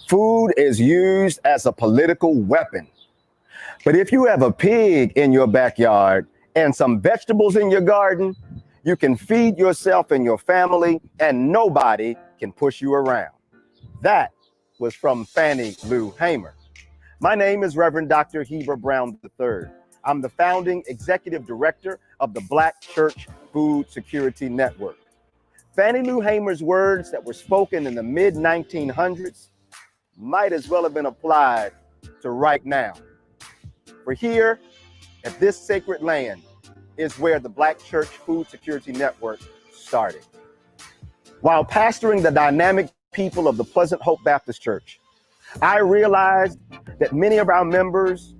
Food is used as a political weapon. But if you have a pig in your backyard and some vegetables in your garden, you can feed yourself and your family, and nobody can push you around. That was from Fannie Lou Hamer. My name is Reverend Dr. Heber Brown III. I'm the founding executive director of the Black Church Food Security Network. Fannie Lou Hamer's words that were spoken in the mid-1900s might as well have been applied to right now. For here, at this sacred land, is where the Black Church Food Security Network started. While pastoring the dynamic people of the Pleasant Hope Baptist Church, I realized that many of our members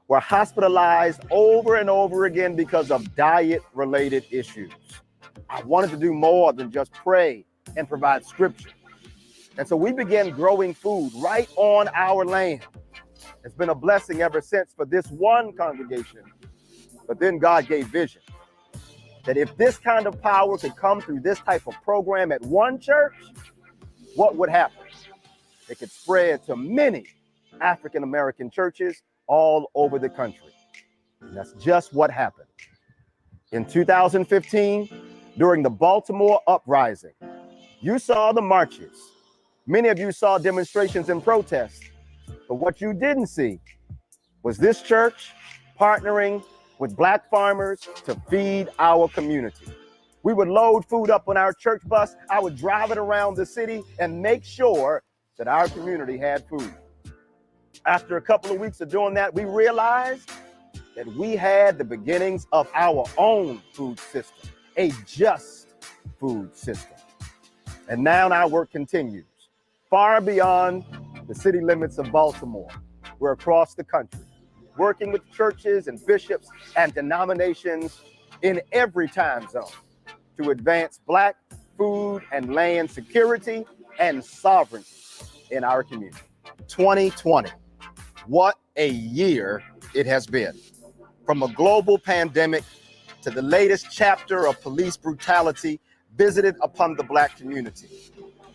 were hospitalized over and over again because of diet-related issues. I wanted to do more than just pray and provide scripture. And so we began growing food right on our land. It's been a blessing ever since for this one congregation. But then God gave vision that if this kind of power could come through this type of program at one church, what would happen? It could spread to many African-American churches all over the country. And that's just what happened. In 2015, during the Baltimore uprising, you saw the marches. Many of you saw demonstrations and protests. But what you didn't see was this church partnering with Black farmers to feed our community. We would load food up on our church bus. I would drive it around the city and make sure that our community had food. After a couple of weeks of doing that, we realized that we had the beginnings of our own food system, a just food system. And now our work continues far beyond the city limits of Baltimore. We're across the country, working with churches and bishops and denominations in every time zone to advance Black food and land security and sovereignty in our community. 2020, what a year it has been. From a global pandemic to the latest chapter of police brutality visited upon the Black community.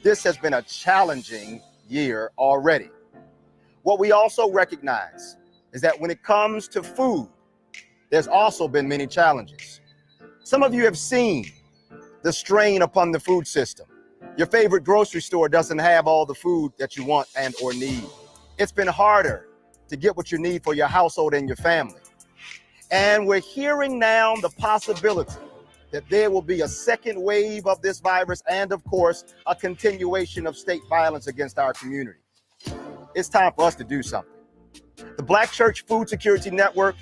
This has been a challenging year already. What we also recognize is that when it comes to food, there's also been many challenges. Some of you have seen the strain upon the food system. Your favorite grocery store doesn't have all the food that you want and or need. It's been harder to get what you need for your household and your family. And we're hearing now the possibility that there will be a second wave of this virus and, of course, a continuation of state violence against our community. It's time for us to do something. The Black Church Food Security Network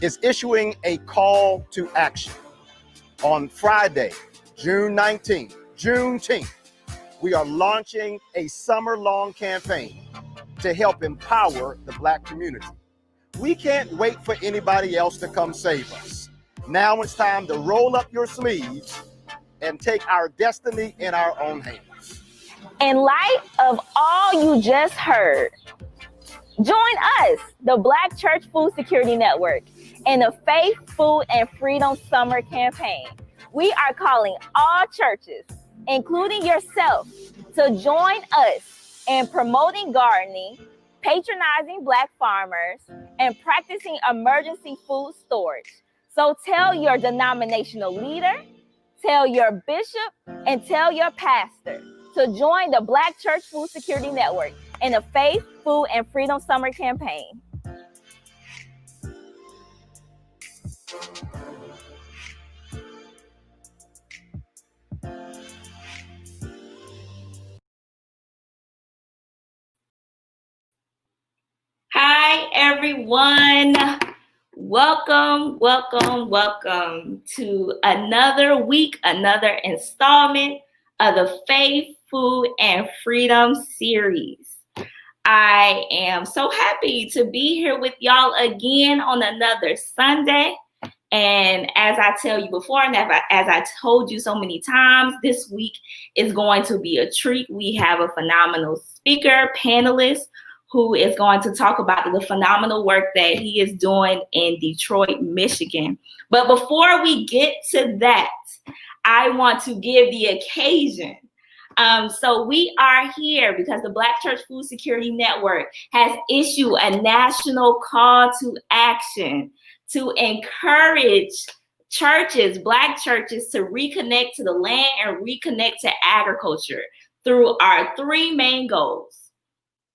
is issuing a call to action. On Friday, June 19th, Juneteenth, we are launching a summer-long campaign to help empower the Black community. We can't wait for anybody else to come save us. Now it's time to roll up your sleeves and take our destiny in our own hands. In light of all you just heard, join us, the Black Church Food Security Network, in the Faith, Food, and Freedom Summer Campaign. We are calling all churches, including yourself, to join us in promoting gardening, patronizing Black farmers, and practicing emergency food storage. So tell your denominational leader, tell your bishop, and tell your pastor to join the Black Church Food Security Network in the Faith, Food, and Freedom Summer Campaign. Hi, everyone. Welcome to another week, another installment of the Faith, Food, and Freedom series. I am so happy to be here with y'all again on another Sunday. And as I tell you before, and as I told you so many times, this week is going to be a treat. We have a phenomenal speaker, panelist, who is going to talk about the phenomenal work that he is doing in Detroit, Michigan. But before we get to that, I want to give the occasion So we are here because the Black Church Food Security Network has issued a national call to action to encourage churches, Black churches, to reconnect to the land and reconnect to agriculture through our three main goals: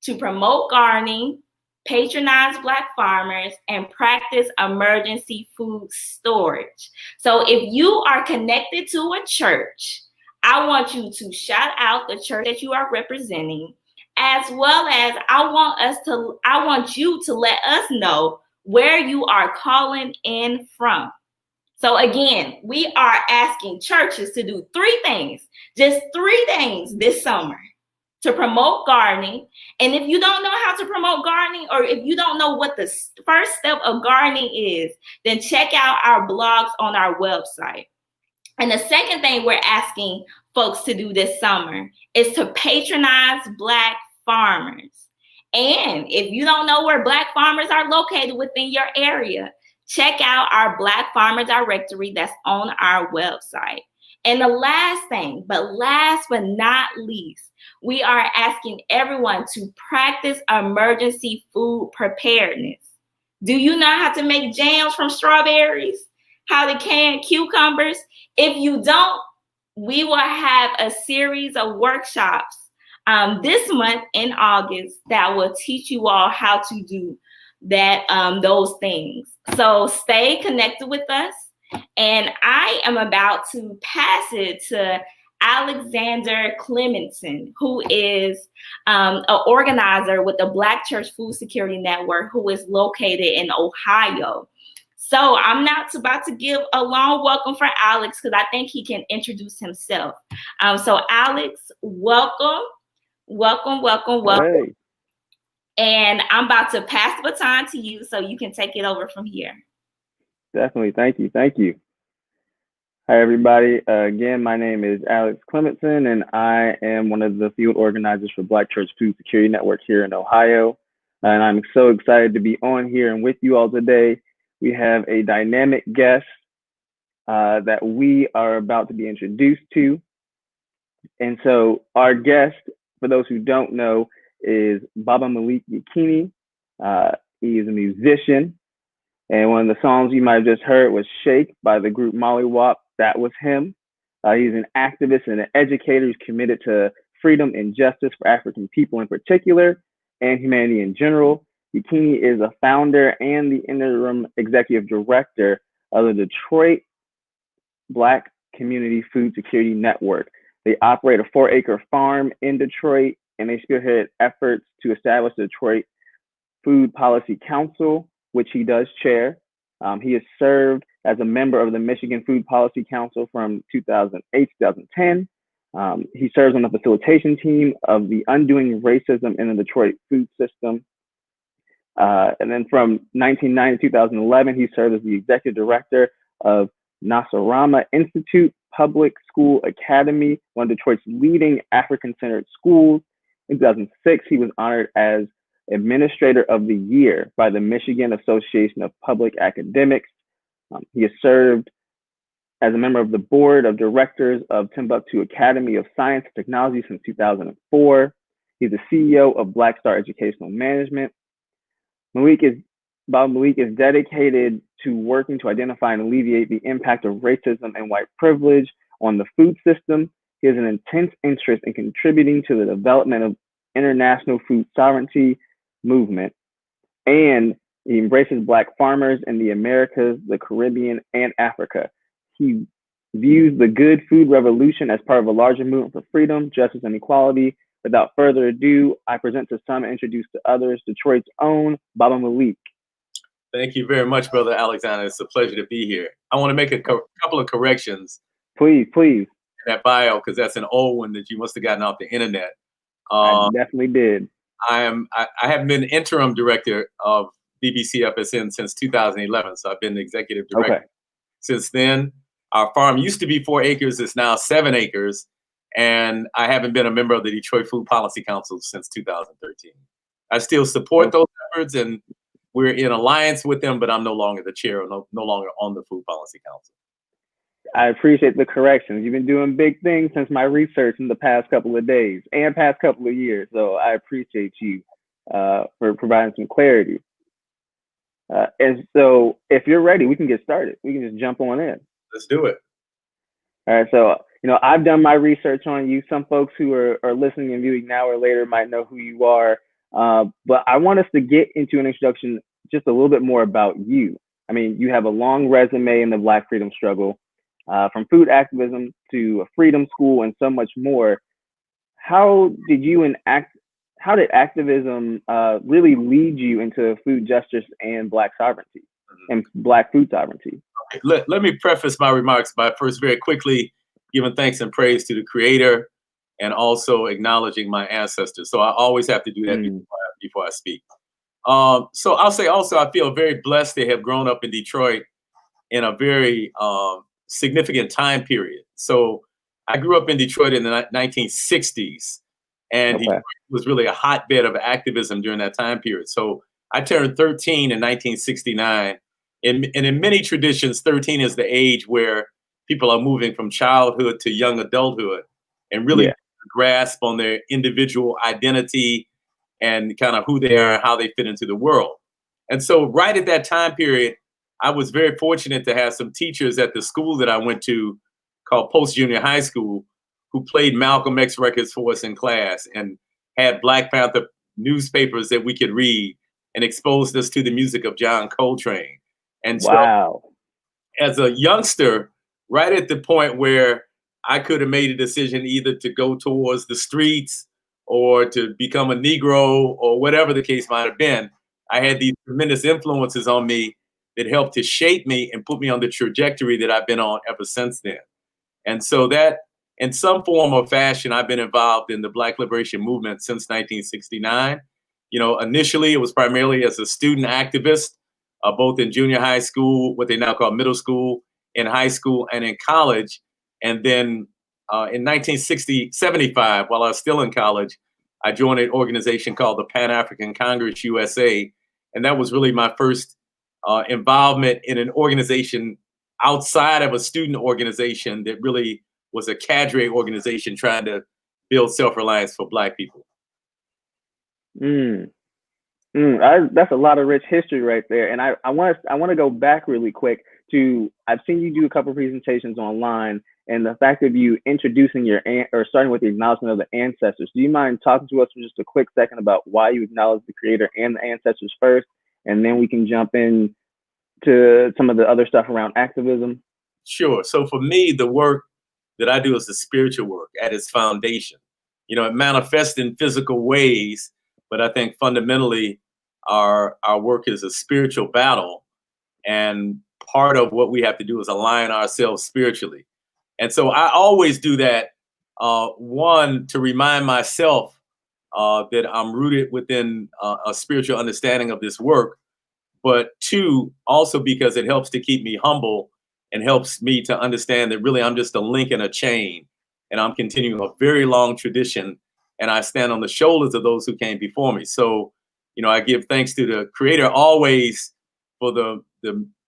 to promote gardening, patronize Black farmers, and practice emergency food storage. So if you are connected to a church, I want you to shout out the church that you are representing, as well as I want you to let us know where you are calling in from. So again, we are asking churches to do three things, just 3 things this summer: to promote gardening. And if you don't know how to promote gardening, or if you don't know what the first step of gardening is, then check out our blogs on our website. And the second thing we're asking folks to do this summer is to patronize Black farmers. And if you don't know where Black farmers are located within your area, check out our Black Farmer Directory that's on our website. And the last thing, but last but not least, we are asking everyone to practice emergency food preparedness. Do you know how to make jams from strawberries? How to can cucumbers? If you don't, we will have a series of workshops this month in August that will teach you all how to do that, those things. So stay connected with us. And I am about to pass it to Alexander Clementson, who is an organizer with the Black Church Food Security Network, who is located in Ohio. So I'm not about to give a long welcome for Alex because I think he can introduce himself. So Alex, welcome. Hey, And I'm about to pass the baton to you so you can take it over from here. definitely. Thank you. Hi, everybody. Again, my name is Alex Clementson, and I am one of the field organizers for Black Church Food Security Network here in Ohio. And I'm so excited to be on here and with you all today. We have a dynamic guest that we are about to be introduced to. And so our guest, for those who don't know, is Baba Malik Yakini. He is a musician. And one of the songs you might have just heard was Shake by the group Mollywop. That was him. He's an activist and an educator who's committed to freedom and justice for African people in particular and humanity in general. Yakini is a founder and the interim executive director of the Detroit Black Community Food Security Network. They operate a 4-acre farm in Detroit, and they spearhead efforts to establish the Detroit Food Policy Council, which he does chair. He has served as a member of the Michigan Food Policy Council from 2008 to 2010. He serves on the facilitation team of the Undoing Racism in the Detroit Food System. And then from 1990 to 2011, he served as the executive director of Nasarama Institute Public School Academy, one of Detroit's leading African-centered schools. In 2006, he was honored as Administrator of the Year by the Michigan Association of Public Academics. He has served as a member of the board of directors of Timbuktu Academy of Science and Technology since 2004. He's the CEO of Black Star Educational Management. Baba Malik is dedicated to working to identify and alleviate the impact of racism and white privilege on the food system. He has an intense interest in contributing to the development of international food sovereignty movement, and he embraces Black farmers in the Americas, the Caribbean, and Africa. He views the good food revolution as part of a larger movement for freedom, justice, and equality. Without further ado, I present to some and introduce to others Detroit's own Baba Malik. Thank you very much, Brother Alexander. It's a pleasure to be here. I want to make a couple of corrections. Please. In that bio, because that's an old one that you must have gotten off the internet. I definitely did. I have been interim director of DBCFSN since 2011, so I've been the executive director since then. Our farm used to be 4 acres; it's now 7 acres, and I haven't been a member of the Detroit Food Policy Council since 2013. I still support those efforts, and we're in alliance with them, but I'm no longer the chair, or no longer on the Food Policy Council. I appreciate the corrections. You've been doing big things since my research in the past couple of days and past couple of years. So I appreciate you for providing some clarity. And so if you're ready, we can get started. We can just jump on in. Let's do it. All right. So, I've done my research on you. Some folks who are listening and viewing now or later might know who you are. But I want us to get into an introduction just a little bit more about you. I mean, you have a long resume in the Black freedom struggle, from food activism to a freedom school and so much more. How did activism really lead you into food justice and Black sovereignty and Black food sovereignty? Let me preface my remarks by first very quickly giving thanks and praise to the Creator and also acknowledging my ancestors. So I always have to do that before I speak. So I'll say also I feel very blessed to have grown up in Detroit in a very significant time period. So I grew up in Detroit in the 1960s, and Detroit was really a hotbed of activism during that time period. So I turned 13 in 1969. And in many traditions, 13 is the age where people are moving from childhood to young adulthood and really grasp on their individual identity and kind of who they are and how they fit into the world. And so right at that time period, I was very fortunate to have some teachers at the school that I went to called Post Junior High School who played Malcolm X records for us in class and had Black Panther newspapers that we could read and exposed us to the music of John Coltrane. And so as a youngster, right at the point where I could have made a decision either to go towards the streets or to become a Negro or whatever the case might have been, I had these tremendous influences on me that helped to shape me and put me on the trajectory that I've been on ever since then. And so that in some form or fashion, I've been involved in the Black liberation movement since 1969. Initially it was primarily as a student activist, both in junior high school, what they now call middle school, in high school, and in college. And then in 1975, while I was still in college, I joined an organization called the Pan-African Congress USA. And that was really my first involvement in an organization outside of a student organization that really was a cadre organization trying to build self-reliance for Black people. That's a lot of rich history right there. And I want to go back really quick to, I've seen you do a couple of presentations online, and the fact of you introducing or starting with the acknowledgement of the ancestors. Do you mind talking to us for just a quick second about why you acknowledge the Creator and the ancestors first, and then we can jump in to some of the other stuff around activism? Sure. So for me, the work that I do is the spiritual work at its foundation. It manifests in physical ways, but I think fundamentally our work is a spiritual battle. And part of what we have to do is align ourselves spiritually. And so I always do that, one, to remind myself that I'm rooted within a spiritual understanding of this work, but two, also because it helps to keep me humble and helps me to understand that really I'm just a link in a chain, and I'm continuing a very long tradition, and I stand on the shoulders of those who came before me. So, I give thanks to the Creator always for the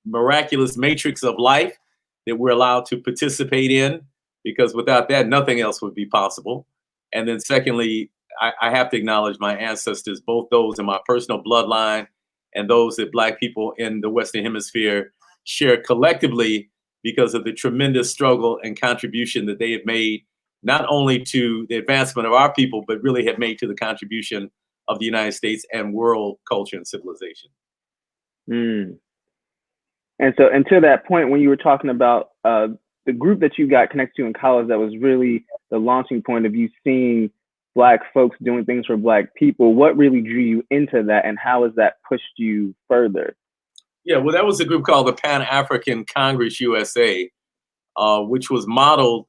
miraculous matrix of life that we're allowed to participate in, because without that, nothing else would be possible. And then secondly, I have to acknowledge my ancestors, both those in my personal bloodline and those that Black people in the Western Hemisphere share collectively, because of the tremendous struggle and contribution that they have made, not only to the advancement of our people, but really have made to the contribution of the United States and world culture and civilization. And so, and to that point, when you were talking about the group that you got connected to in college, that was really the launching point of you seeing Black folks doing things for Black people, what really drew you into that, and how has that pushed you further? Yeah, well, that was a group called the Pan-African Congress USA, which was modeled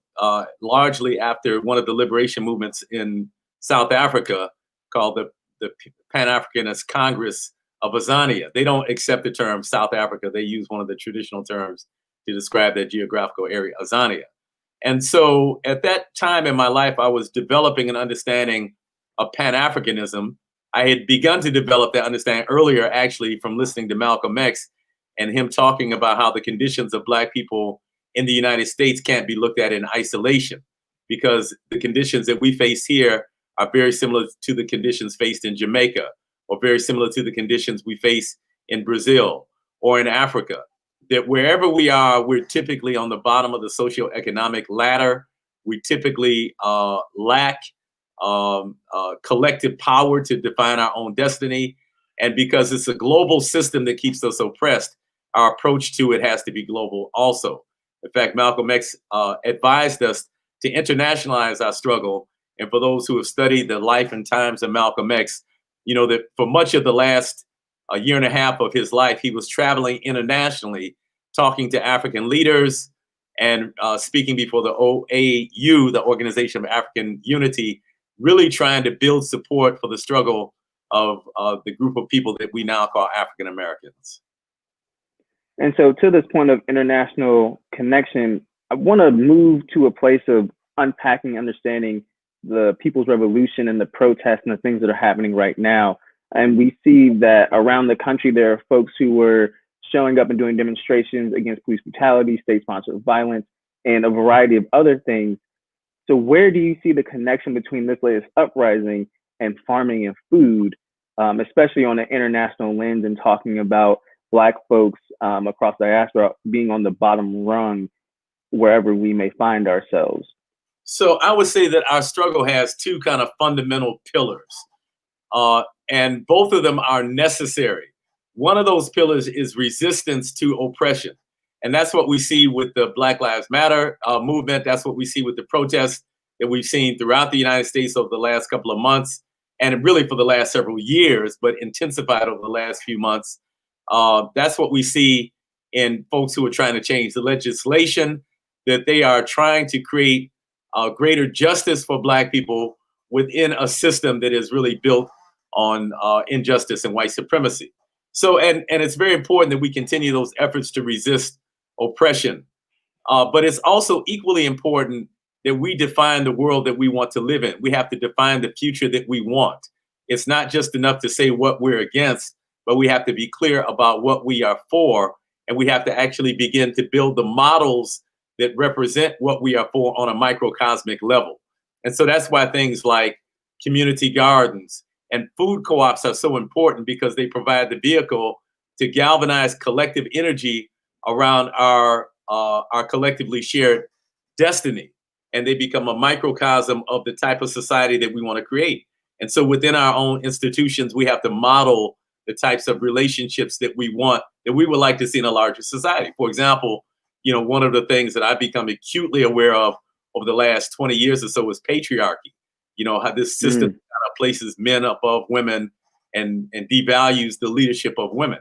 largely after one of the liberation movements in South Africa called the Pan-Africanist Congress of Azania. They don't accept the term South Africa. They use one of the traditional terms to describe that geographical area, Azania. And so at that time in my life, I was developing an understanding of Pan-Africanism. I had begun to develop that understanding earlier, actually, from listening to Malcolm X and him talking about how the conditions of Black people in the United States can't be looked at in isolation, because the conditions that we face here are very similar to the conditions faced in Jamaica, or very similar to the conditions we face in Brazil or in Africa. That wherever we are, we're typically on the bottom of the socioeconomic ladder. We typically lack collective power to define our own destiny. And because it's a global system that keeps us oppressed, our approach to it has to be global also. In fact, Malcolm X advised us to internationalize our struggle. And for those who have studied the life and times of Malcolm X, you know that for much of the last year and a half of his life, he was traveling internationally, talking to African leaders and speaking before the OAU, the Organization of African Unity, really trying to build support for the struggle of the group of people that we now call African Americans. And so to this point of international connection, I want to move to a place of unpacking, understanding the People's Revolution and the protests and the things that are happening right now. And we see that around the country, there are folks who were showing up and doing demonstrations against police brutality, state-sponsored violence, and a variety of other things. So where do you see the connection between this latest uprising and farming and food, especially on an international lens and talking about Black folks across diaspora being on the bottom rung wherever we may find ourselves? So I would say that our struggle has two kind of fundamental pillars, and both of them are necessary. One of those pillars is resistance to oppression. And that's what we see with the Black Lives Matter movement. That's what we see with the protests that we've seen throughout the United States over the last couple of months, and really for the last several years, but intensified over the last few months. That's what we see in folks who are trying to change the legislation, that they are trying to create greater justice for Black people within a system that is really built on injustice and white supremacy. So, and it's very important that we continue those efforts to resist oppression. But it's also equally important that we define the world that we want to live in. We have to define the future that we want. It's not just enough to say what we're against, but we have to be clear about what we are for. And we have to actually begin to build the models that represent what we are for on a microcosmic level. And so that's why things like community gardens and food co-ops are so important, because they provide the vehicle to galvanize collective energy around our collectively shared destiny. And they become a microcosm of the type of society that we want to create. And so within our own institutions, we have to model the types of relationships that we want, that we would like to see in a larger society. For example, you know, one of the things that I've become acutely aware of over the last 20 years or so is patriarchy. You know, how this system kind of places men above women and devalues the leadership of women.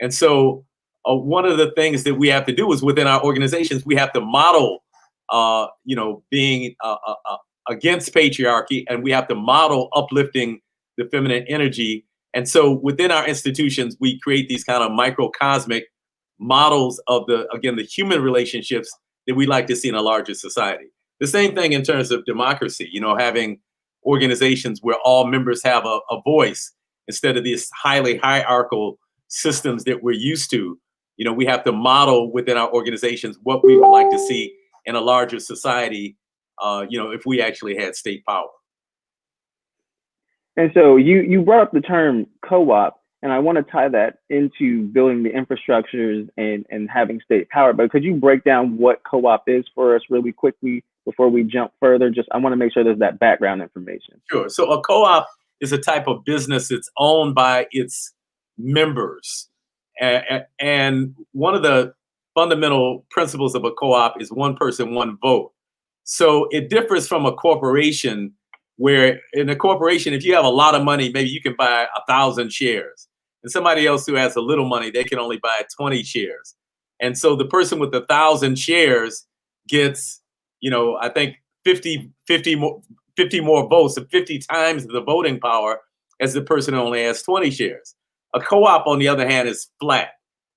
And so one of the things that we have to do is within our organizations, we have to model, you know, being against patriarchy, and we have to model uplifting the feminine energy. And so within our institutions, we create these kind of microcosmic models of the human relationships that we like to see in a larger society. The same thing in terms of democracy, you know, having organizations where all members have a voice instead of these highly hierarchical systems that we're used to. You know, we have to model within our organizations what we would like to see in a larger society, you know, if we actually had state power. And so you brought up the term co-op, and I want to tie that into building the infrastructures and having state power. But could you break down what co-op is for us really quickly before we jump further? Just I want to make sure there's that background information. Sure. So a co-op is a type of business that's owned by its members. And one of the fundamental principles of a co-op is one person, one vote. So it differs from a corporation, where in a corporation, if you have a lot of money, maybe you can buy 1,000 shares. And somebody else who has a little money, they can only buy 20 shares. And so the person with 1,000 shares gets, you know, I think 50 more votes, so 50 times the voting power as the person who only has 20 shares. A co-op, on the other hand, is flat.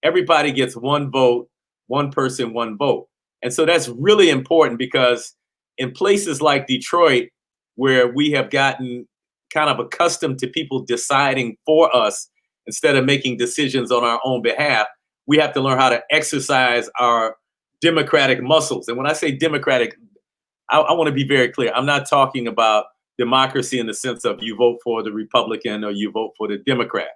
Everybody gets one vote, one person, one vote. And so that's really important, because in places like Detroit, where we have gotten kind of accustomed to people deciding for us instead of making decisions on our own behalf, we have to learn how to exercise our democratic muscles. And when I say democratic, I want to be very clear. I'm not talking about democracy in the sense of you vote for the Republican or you vote for the Democrat.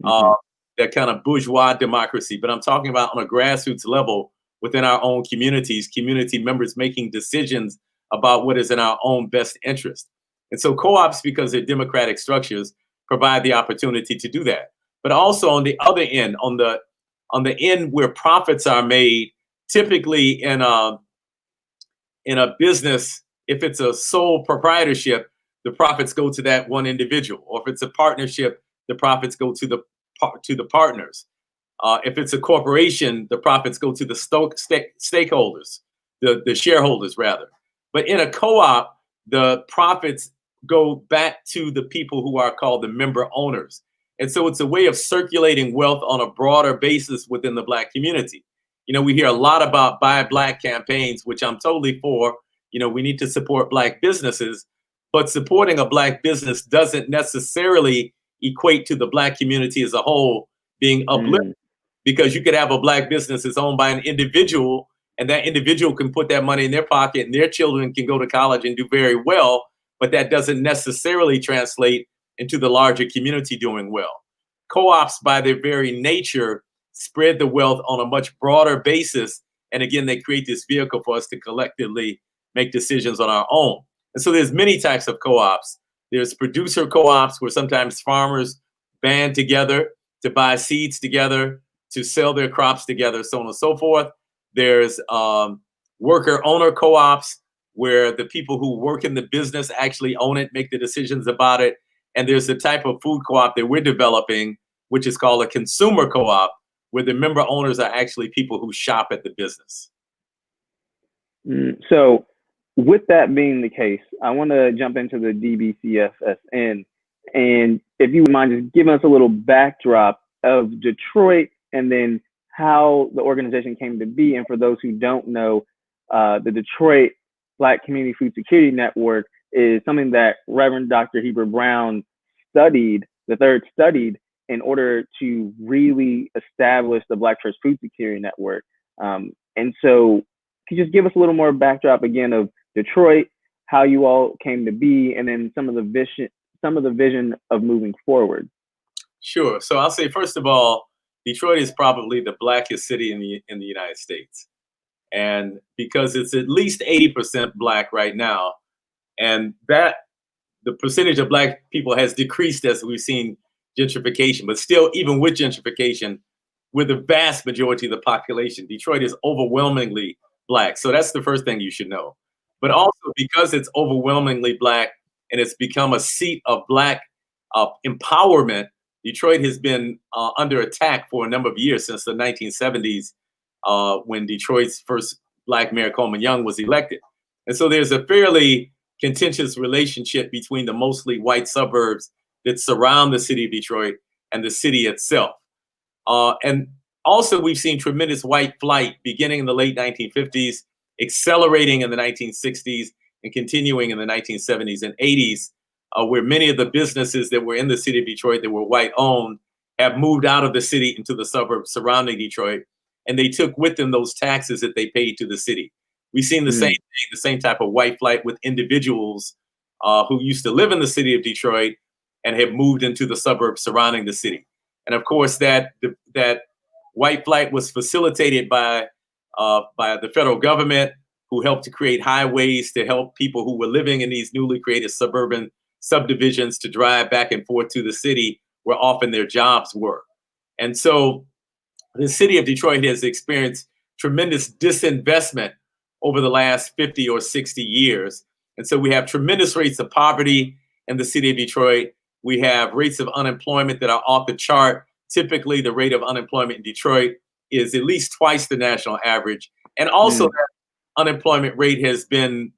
That kind of bourgeois democracy. But I'm talking about on a grassroots level within our own communities, community members making decisions about what is in our own best interest. And so co-ops, because they're democratic structures, provide the opportunity to do that. But also on the other end, on the end where profits are made, typically in a business, if it's a sole proprietorship, the profits go to that one individual. Or if it's a partnership, the profits go to the partners. If it's a corporation, the profits go to the stakeholders, the shareholders rather. But in a co-op, the profits go back to the people who are called the member owners. And so it's a way of circulating wealth on a broader basis within the Black community. You know, we hear a lot about Buy Black campaigns, which I'm totally for. You know, we need to support Black businesses, but supporting a Black business doesn't necessarily equate to the Black community as a whole being uplifted, because you could have a Black business that's owned by an individual, and that individual can put that money in their pocket and their children can go to college and do very well, but that doesn't necessarily translate into the larger community doing well. Co-ops, by their very nature, spread the wealth on a much broader basis. And again, they create this vehicle for us to collectively make decisions on our own. And so there's many types of co-ops. There's producer co-ops where sometimes farmers band together to buy seeds together, to sell their crops together, so on and so forth. There's worker owner co-ops where the people who work in the business actually own it, make the decisions about it. And there's the type of food co-op that we're developing, which is called a consumer co-op, where the member owners are actually people who shop at the business. So with that being the case, I want to jump into the DBCFSN. And if you would mind just giving us a little backdrop of Detroit and then how the organization came to be. And for those who don't know, the Detroit Black Community Food Security Network is something that Reverend Dr. Heber Brown studied in order to really establish the Black Church Food Security Network. And so could you just give us a little more backdrop again of Detroit, how you all came to be, and then some of the vision of moving forward? Sure. So I'll say, first of all, Detroit is probably the Blackest city in the United States. And because it's at least 80% Black right now, and that the percentage of Black people has decreased as we've seen gentrification, but still, even with gentrification, we're the vast majority of the population. Detroit is overwhelmingly Black. So that's the first thing you should know. But also because it's overwhelmingly Black and it's become a seat of Black empowerment, Detroit has been under attack for a number of years, since the 1970s, when Detroit's first Black mayor, Coleman Young, was elected. And so there's a fairly contentious relationship between the mostly white suburbs that surround the city of Detroit and the city itself. And also, we've seen tremendous white flight beginning in the late 1950s, accelerating in the 1960s, and continuing in the 1970s and 80s, where many of the businesses that were in the city of Detroit that were white owned have moved out of the city into the suburbs surrounding Detroit, and they took with them those taxes that they paid to the city. We've seen the same thing, the same type of white flight with individuals who used to live in the city of Detroit and have moved into the suburbs surrounding the city. And of course, that white flight was facilitated by the federal government, who helped to create highways to help people who were living in these newly created suburban subdivisions to drive back and forth to the city where often their jobs were. And so the city of Detroit has experienced tremendous disinvestment over the last 50 or 60 years. And so we have tremendous rates of poverty in the city of Detroit. We have rates of unemployment that are off the chart. Typically, the rate of unemployment in Detroit is at least twice the national average. And also that unemployment rate has been,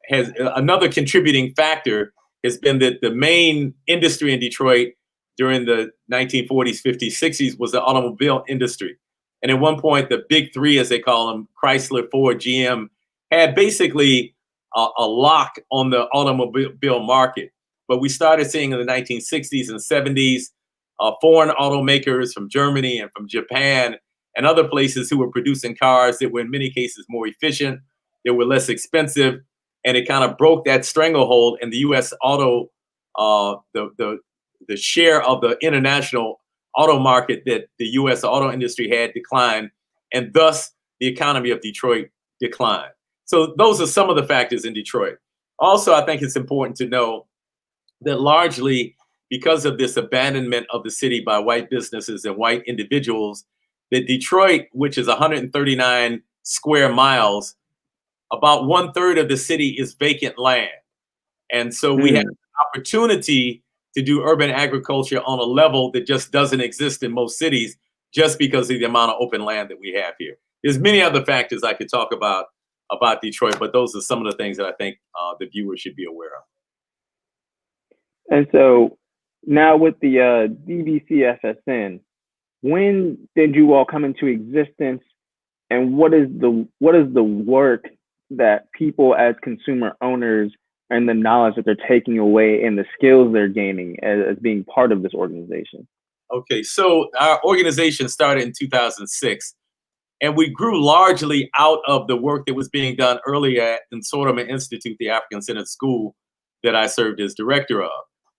has another contributing factor has been that the main industry in Detroit during the 1940s, 50s, 60s was the automobile industry. And at one point, the big three, as they call them, Chrysler, Ford, GM, had basically a lock on the automobile market. But we started seeing in the 1960s and 70s, foreign automakers from Germany and from Japan and other places who were producing cars that were in many cases more efficient, that were less expensive, and it kind of broke that stranglehold in the U.S. auto, the share of the international auto market that the U.S. auto industry had declined, and thus the economy of Detroit declined. So those are some of the factors in Detroit. Also, I think it's important to know that largely because of this abandonment of the city by white businesses and white individuals, that Detroit, which is 139 square miles, about 1/3 of the city is vacant land. And so we have an opportunity to do urban agriculture on a level that just doesn't exist in most cities, just because of the amount of open land that we have here. There's many other factors I could talk about Detroit, but those are some of the things that I think the viewers should be aware of. And so now with the DBCFSN, when did you all come into existence, and what is the work that people as consumer owners and the knowledge that they're taking away and the skills they're gaining as being part of this organization? Okay, so our organization started in 2006, and we grew largely out of the work that was being done earlier at Sortimer Institute, the African-centered school that I served as director of.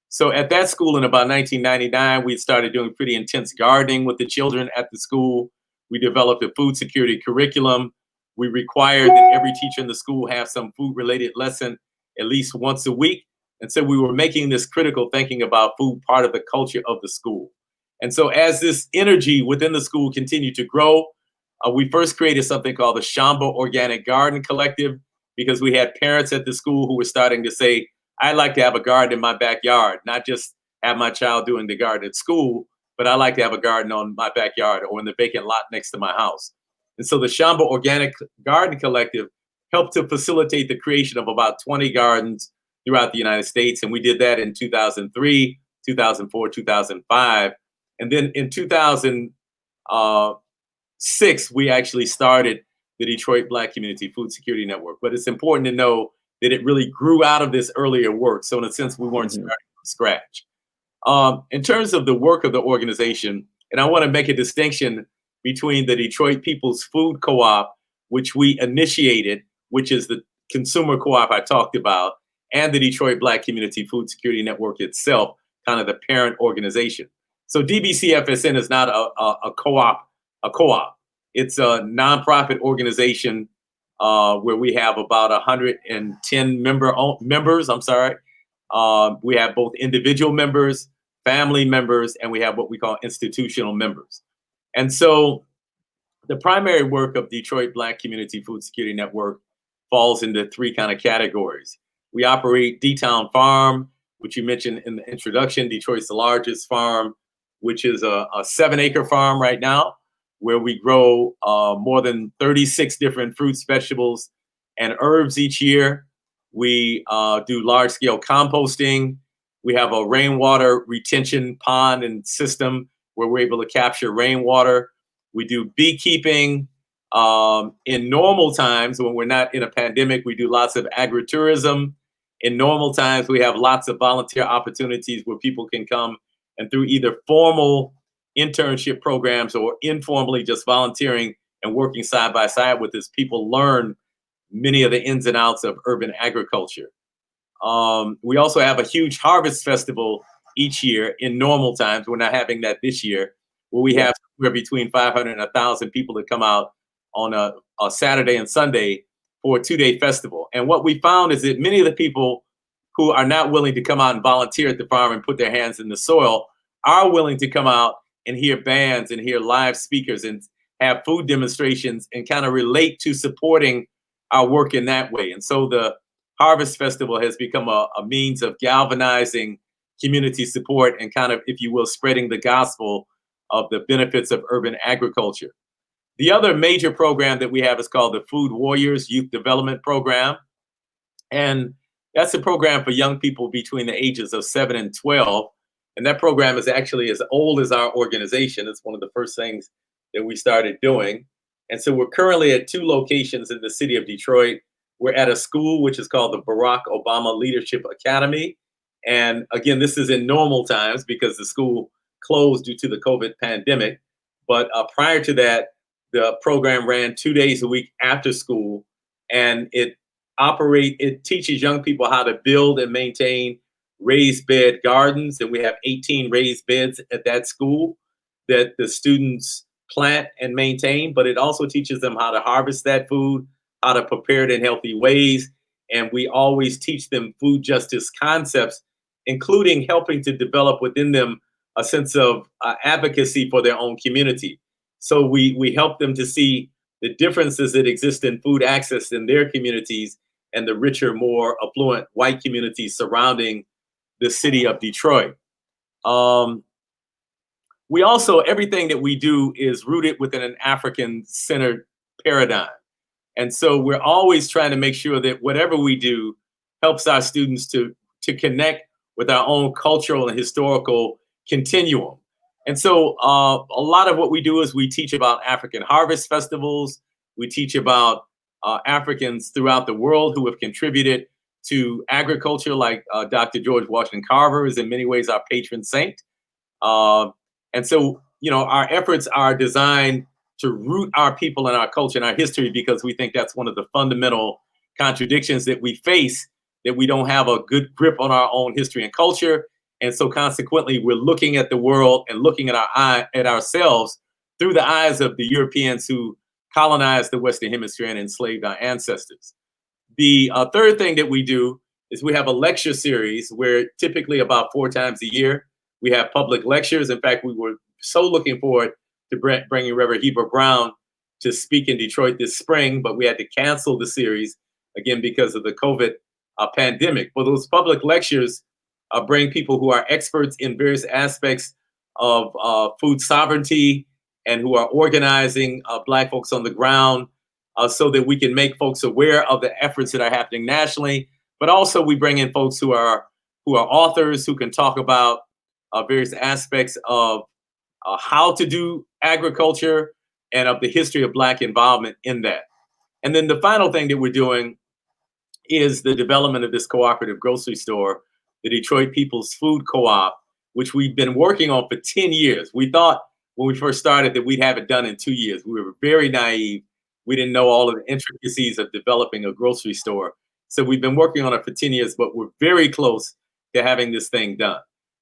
So at that school in about 1999, we started doing pretty intense gardening with the children at the school. We developed a food security curriculum. We required that every teacher in the school have some food-related lesson at least once a week. And so we were making this critical thinking about food part of the culture of the school. And so as this energy within the school continued to grow, we first created something called the Shamba Organic Garden Collective, because we had parents at the school who were starting to say, I'd like to have a garden in my backyard, not just have my child doing the garden at school, but I like to have a garden on my backyard or in the vacant lot next to my house. And so the Shamba Organic Garden Collective helped to facilitate the creation of about 20 gardens throughout the United States. And we did that in 2003, 2004, 2005. And then in 2006, we actually started the Detroit Black Community Food Security Network. But it's important to know that it really grew out of this earlier work. So in a sense, we weren't starting from scratch. In terms of the work of the organization, and I want to make a distinction between the Detroit People's Food Co-op, which we initiated, which is the consumer co-op I talked about, and the Detroit Black Community Food Security Network itself, kind of the parent organization. So DBCFSN is not a co-op. It's a nonprofit organization where we have about 110 members. We have both individual members, family members, and we have what we call institutional members. And so the primary work of Detroit Black Community Food Security Network falls into three kind of categories. We operate D-Town Farm, which you mentioned in the introduction. Detroit's the largest farm, which is a 7-acre farm right now, where we grow more than 36 different fruits, vegetables, and herbs each year. We do large-scale composting. We have a rainwater retention pond and system where we're able to capture rainwater. We do beekeeping. In normal times, when we're not in a pandemic, we do lots of agritourism. In normal times, we have lots of volunteer opportunities where people can come and through either formal internship programs or informally just volunteering and working side by side with us, people learn many of the ins and outs of urban agriculture. We also have a huge harvest festival each year in normal times. We're not having that this year, where we have somewhere between 500 and 1,000 people that come out on a Saturday and Sunday for a 2-day festival. And what we found is that many of the people who are not willing to come out and volunteer at the farm and put their hands in the soil are willing to come out and hear bands and hear live speakers and have food demonstrations and kind of relate to supporting our work in that way. And so the Harvest Festival has become a means of galvanizing community support and kind of, if you will, spreading the gospel of the benefits of urban agriculture. The other major program that we have is called the Food Warriors Youth Development Program. And that's a program for young people between the ages of 7 and 12. And that program is actually as old as our organization. It's one of the first things that we started doing. And so we're currently at 2 locations in the city of Detroit. We're at a school which is called the Barack Obama Leadership Academy. And again, this is in normal times because the school closed due to the COVID pandemic. But prior to that, The program ran 2 days a week after school, and it teaches young people how to build and maintain raised bed gardens. And we have 18 raised beds at that school that the students plant and maintain, but it also teaches them how to harvest that food, how to prepare it in healthy ways. And we always teach them food justice concepts, including helping to develop within them a sense of advocacy for their own community. So we help them to see the differences that exist in food access in their communities and the richer, more affluent white communities surrounding the city of Detroit. We also, everything that we do is rooted within an African-centered paradigm. And so we're always trying to make sure that whatever we do helps our students to connect with our own cultural and historical continuum. And so a lot of what we do is we teach about African harvest festivals. We teach about Africans throughout the world who have contributed to agriculture, like Dr. George Washington Carver is in many ways our patron saint. And so, our efforts are designed to root our people and our culture and our history, because we think that's one of the fundamental contradictions that we face, that we don't have a good grip on our own history and culture. And so consequently, we're looking at the world and looking at ourselves through the eyes of the Europeans who colonized the Western Hemisphere and enslaved our ancestors. The third thing that we do is we have a lecture series where typically about 4 times a year, we have public lectures. In fact, we were so looking forward to bringing Reverend Heber Brown to speak in Detroit this spring, but we had to cancel the series again because of the COVID pandemic. But those public lectures bring people who are experts in various aspects of food sovereignty and who are organizing Black folks on the ground so that we can make folks aware of the efforts that are happening nationally. But also we bring in folks who are authors who can talk about various aspects of how to do agriculture and of the history of Black involvement in that. And then the final thing that we're doing is the development of this cooperative grocery store, the Detroit People's Food Co-op, which we've been working on for 10 years. We thought when we first started that we'd have it done in 2 years. We were very naive. We didn't know all of the intricacies of developing a grocery store. So we've been working on it for 10 years, but we're very close to having this thing done.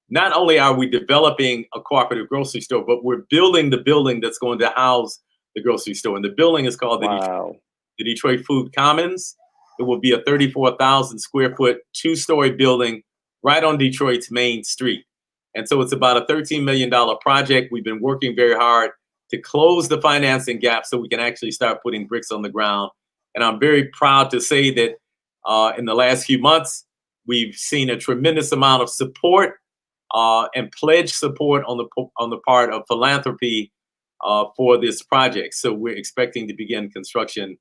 Not only are we developing a cooperative grocery store, but we're building the building that's going to house the grocery store. And the building is called the Detroit Food Commons. It will be a 34,000 square foot, 2-story building right on Detroit's main street. And so it's about a $13 million project. We've been working very hard to close the financing gap so we can actually start putting bricks on the ground. And I'm very proud to say that in the last few months, we've seen a tremendous amount of support and pledge support on the part of philanthropy for this project. So we're expecting to begin construction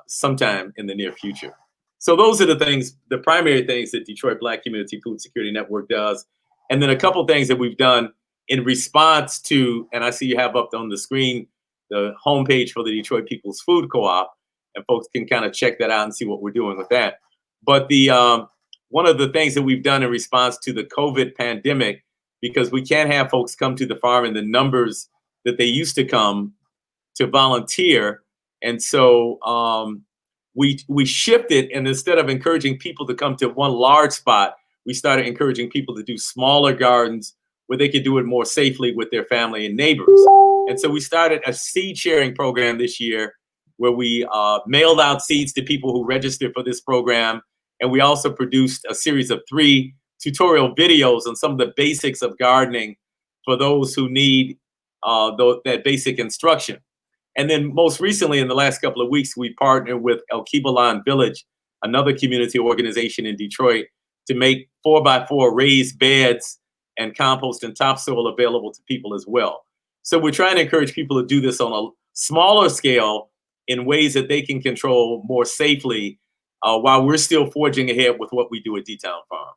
sometime in the near future. So those are the primary things that Detroit Black Community Food Security Network does. And then a couple things that we've done in response to, and I see you have up on the screen, the homepage for the Detroit People's Food Co-op, and folks can kind of check that out and see what we're doing with that. But one of the things that we've done in response to the COVID pandemic, because we can't have folks come to the farm in the numbers that they used to come to volunteer. And so we shifted, and instead of encouraging people to come to one large spot, we started encouraging people to do smaller gardens where they could do it more safely with their family and neighbors. And so we started a seed sharing program this year where we mailed out seeds to people who registered for this program. And we also produced a series of 3 tutorial videos on some of the basics of gardening for those who need that basic instruction. And then most recently, in the last couple of weeks, we partnered with El Kibalan Village, another community organization in Detroit, to make 4x4 raised beds and compost and topsoil available to people as well. So we're trying to encourage people to do this on a smaller scale in ways that they can control more safely while we're still forging ahead with what we do at D-Town Farm.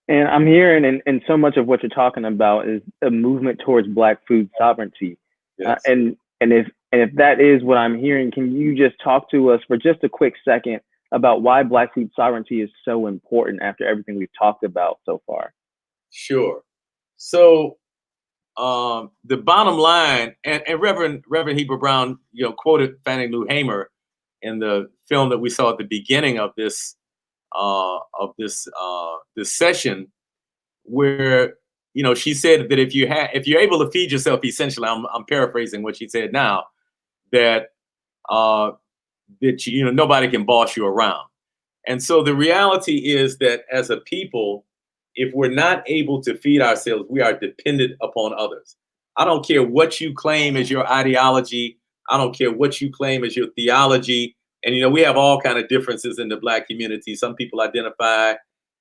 And I'm hearing, and so much of what you're talking about is a movement towards Black food sovereignty. Yes. And if that is what I'm hearing, can you just talk to us for just a quick second about why Black food sovereignty is so important after everything we've talked about so far? Sure. So the bottom line, and Reverend Heber Brown, quoted Fannie Lou Hamer in the film that we saw at the beginning of this this session, where she said that if you're able to feed yourself, essentially, I'm paraphrasing what she said now, that nobody can boss you around. And so the reality is that as a people, if we're not able to feed ourselves, we are dependent upon others. I don't care what you claim as your ideology. I don't care what you claim as your theology. And we have all kind of differences in the Black community. Some people identify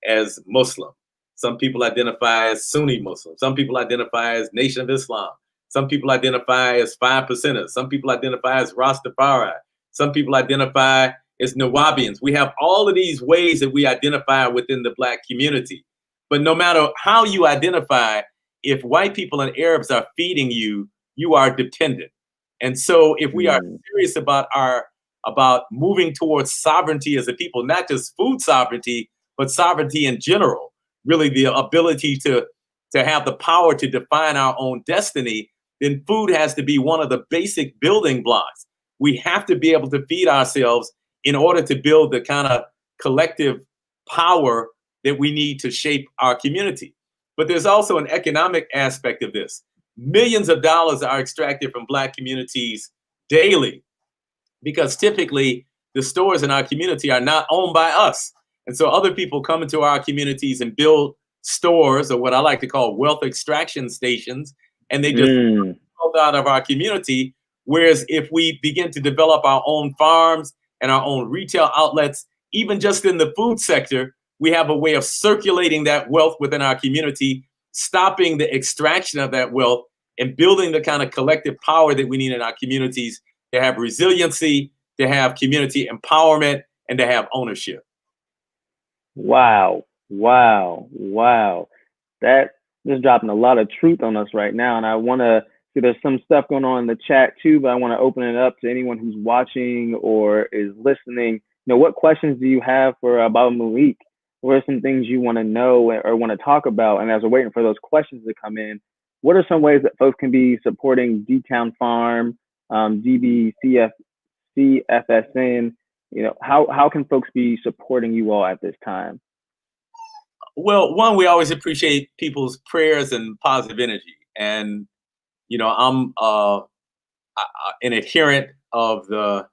as Muslim. Some people identify as Sunni Muslim. Some people identify as Nation of Islam. Some people identify as 5%ers. Some people identify as Rastafari. Some people identify as Nawabians. We have all of these ways that we identify within the Black community. But no matter how you identify, if white people and Arabs are feeding you, you are dependent. And so if we are serious about moving towards sovereignty as a people, not just food sovereignty, but sovereignty in general, really the ability to have the power to define our own destiny, then food has to be one of the basic building blocks. We have to be able to feed ourselves in order to build the kind of collective power that we need to shape our community. But there's also an economic aspect of this. Millions of dollars are extracted from Black communities daily, because typically the stores in our community are not owned by us. And so other people come into our communities and build stores, or what I like to call wealth extraction stations, and they just pull out of our community. Whereas if we begin to develop our own farms and our own retail outlets, even just in the food sector, we have a way of circulating that wealth within our community, stopping the extraction of that wealth, and building the kind of collective power that we need in our communities to have resiliency, to have community empowerment, and to have ownership. Wow. That just dropping a lot of truth on us right now. And I want to see, there's some stuff going on in the chat too, but I want to open it up to anyone who's watching or is listening. What questions do you have for Baba Malik? What are some things you want to know or want to talk about? And as we're waiting for those questions to come in, what are some ways that folks can be supporting D-Town Farm, DBCFSN? How can folks be supporting you all at this time? Well, one, we always appreciate people's prayers and positive energy. And, I'm an adherent of the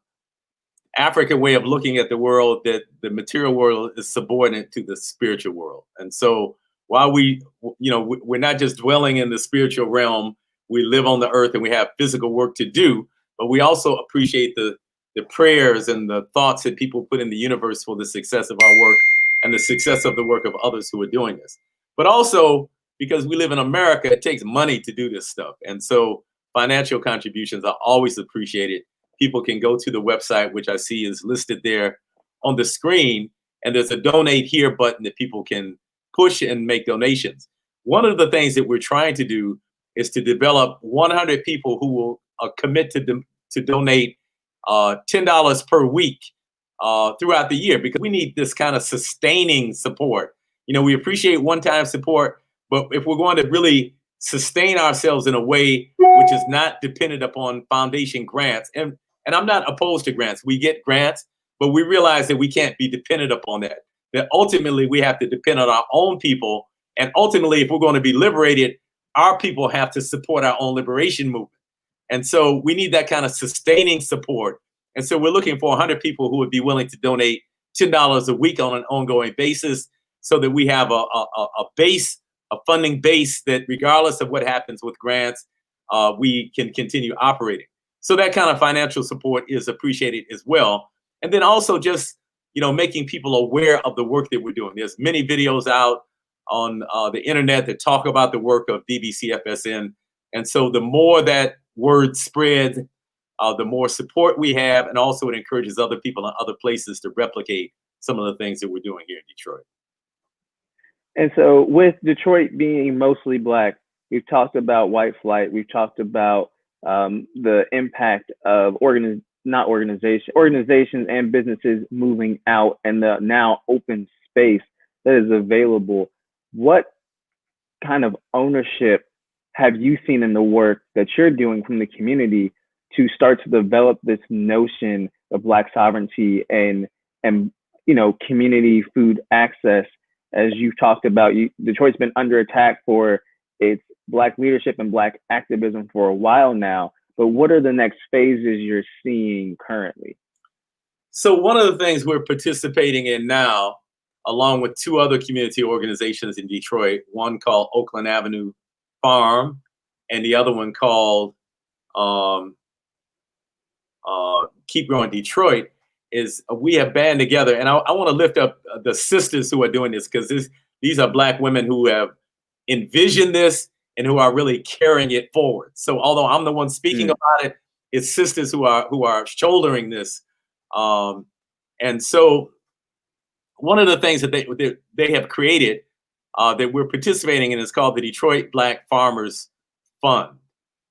African way of looking at the world, that the material world is subordinate to the spiritual world. And so while we're not just dwelling in the spiritual realm, we live on the earth and we have physical work to do, but we also appreciate the prayers and the thoughts that people put in the universe for the success of our work and the success of the work of others who are doing this. But also, because we live in America, it takes money to do this stuff. And so financial contributions are always appreciated. People can go to the website, which I see is listed there on the screen, and there's a donate here button that people can push and make donations. One of the things that we're trying to do is to develop 100 people who will commit to donate $10 per week throughout the year, because we need this kind of sustaining support. We appreciate one-time support, but if we're going to really sustain ourselves in a way which is not dependent upon foundation grants, and I'm not opposed to grants. We get grants, but we realize that we can't be dependent upon that. That ultimately we have to depend on our own people. And ultimately, if we're going to be liberated, our people have to support our own liberation movement. And so we need that kind of sustaining support. And so we're looking for 100 people who would be willing to donate $10 a week on an ongoing basis, so that we have a funding base that, regardless of what happens with grants, we can continue operating. So that kind of financial support is appreciated as well. And then also just, making people aware of the work that we're doing. There's many videos out on the internet that talk about the work of DBCFSN. And so the more that word spreads, the more support we have, and also it encourages other people in other places to replicate some of the things that we're doing here in Detroit. And so with Detroit being mostly Black, we've talked about white flight. We've talked about the impact of organizations and businesses moving out, and the now open space that is available. What kind of ownership have you seen in the work that you're doing from the community to start to develop this notion of Black sovereignty and community food access? As you've talked about, Detroit's been under attack for its Black leadership and Black activism for a while now. But what are the next phases you're seeing currently? So one of the things we're participating in now, along with two other community organizations in Detroit, one called Oakland Avenue Farm, and the other one called Keep Growing Detroit, is we have band together. And I want to lift up the sisters who are doing this, because these are Black women who have envisioned this and who are really carrying it forward. So although I'm the one speaking about it, it's sisters who are shouldering this. And so one of the things that they have created that we're participating in is called the Detroit Black Farmers Fund.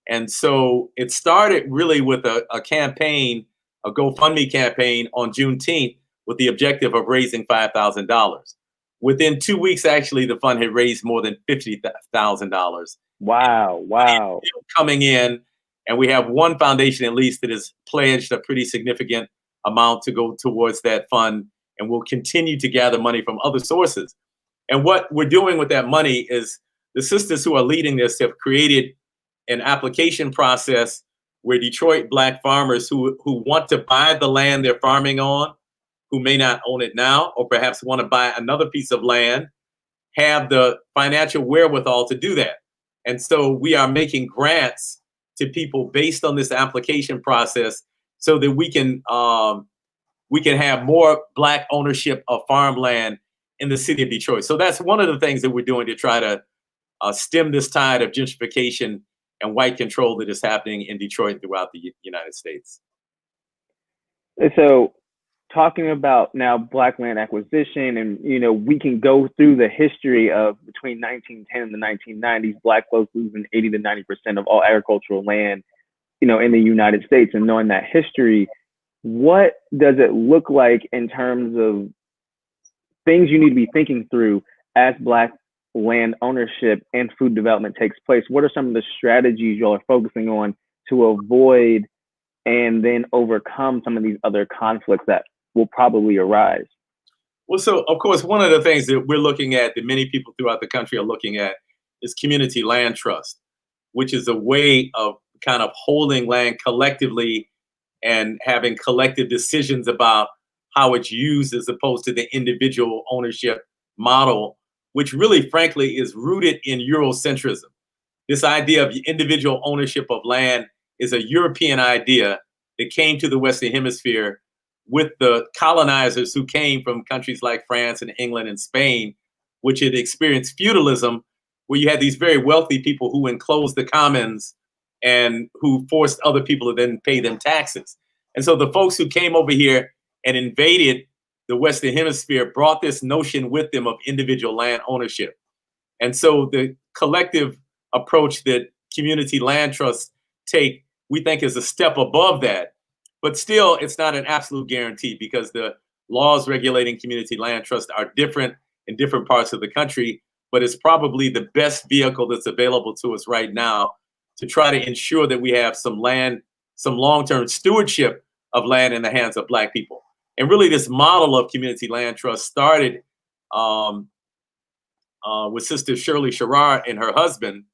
And so it started really with a campaign, a GoFundMe campaign on Juneteenth, with the objective of raising $5,000. Within 2 weeks, actually, the fund had raised more than $50,000. Wow. Coming in, and we have one foundation at least that has pledged a pretty significant amount to go towards that fund, and we'll continue to gather money from other sources. And what we're doing with that money is the sisters who are leading this have created an application process where Detroit Black farmers who want to buy the land they're farming on, who may not own it now, or perhaps want to buy another piece of land, have the financial wherewithal to do that. And so we are making grants to people based on this application process, so that we can have more Black ownership of farmland in the city of Detroit. So that's one of the things that we're doing to try to stem this tide of gentrification and white control that is happening in Detroit and throughout the United States. So talking about now Black land acquisition, and we can go through the history of between 1910 and the 1990s, Black folks losing 80 to 90% of all agricultural land, in the United States. And knowing that history, what does it look like in terms of things you need to be thinking through as Black land ownership and food development takes place? What are some of the strategies y'all are focusing on to avoid and then overcome some of these other conflicts that will probably arise? Well, so of course, one of the things that we're looking at, that many people throughout the country are looking at, is community land trust, which is a way of kind of holding land collectively and having collective decisions about how it's used, as opposed to the individual ownership model, which really, frankly, is rooted in Eurocentrism. This idea of individual ownership of land is a European idea that came to the Western Hemisphere with the colonizers who came from countries like France and England and Spain, which had experienced feudalism, where you had these very wealthy people who enclosed the commons and who forced other people to then pay them taxes. And so the folks who came over here and invaded the Western Hemisphere brought this notion with them of individual land ownership. And so the collective approach that community land trusts take, we think, is a step above that. But still, it's not an absolute guarantee, because the laws regulating community land trusts are different in different parts of the country. But it's probably the best vehicle that's available to us right now to try to ensure that we have some land, some long-term stewardship of land in the hands of Black people. And really, this model of community land trust started with Sister Shirley Sherrard and her husband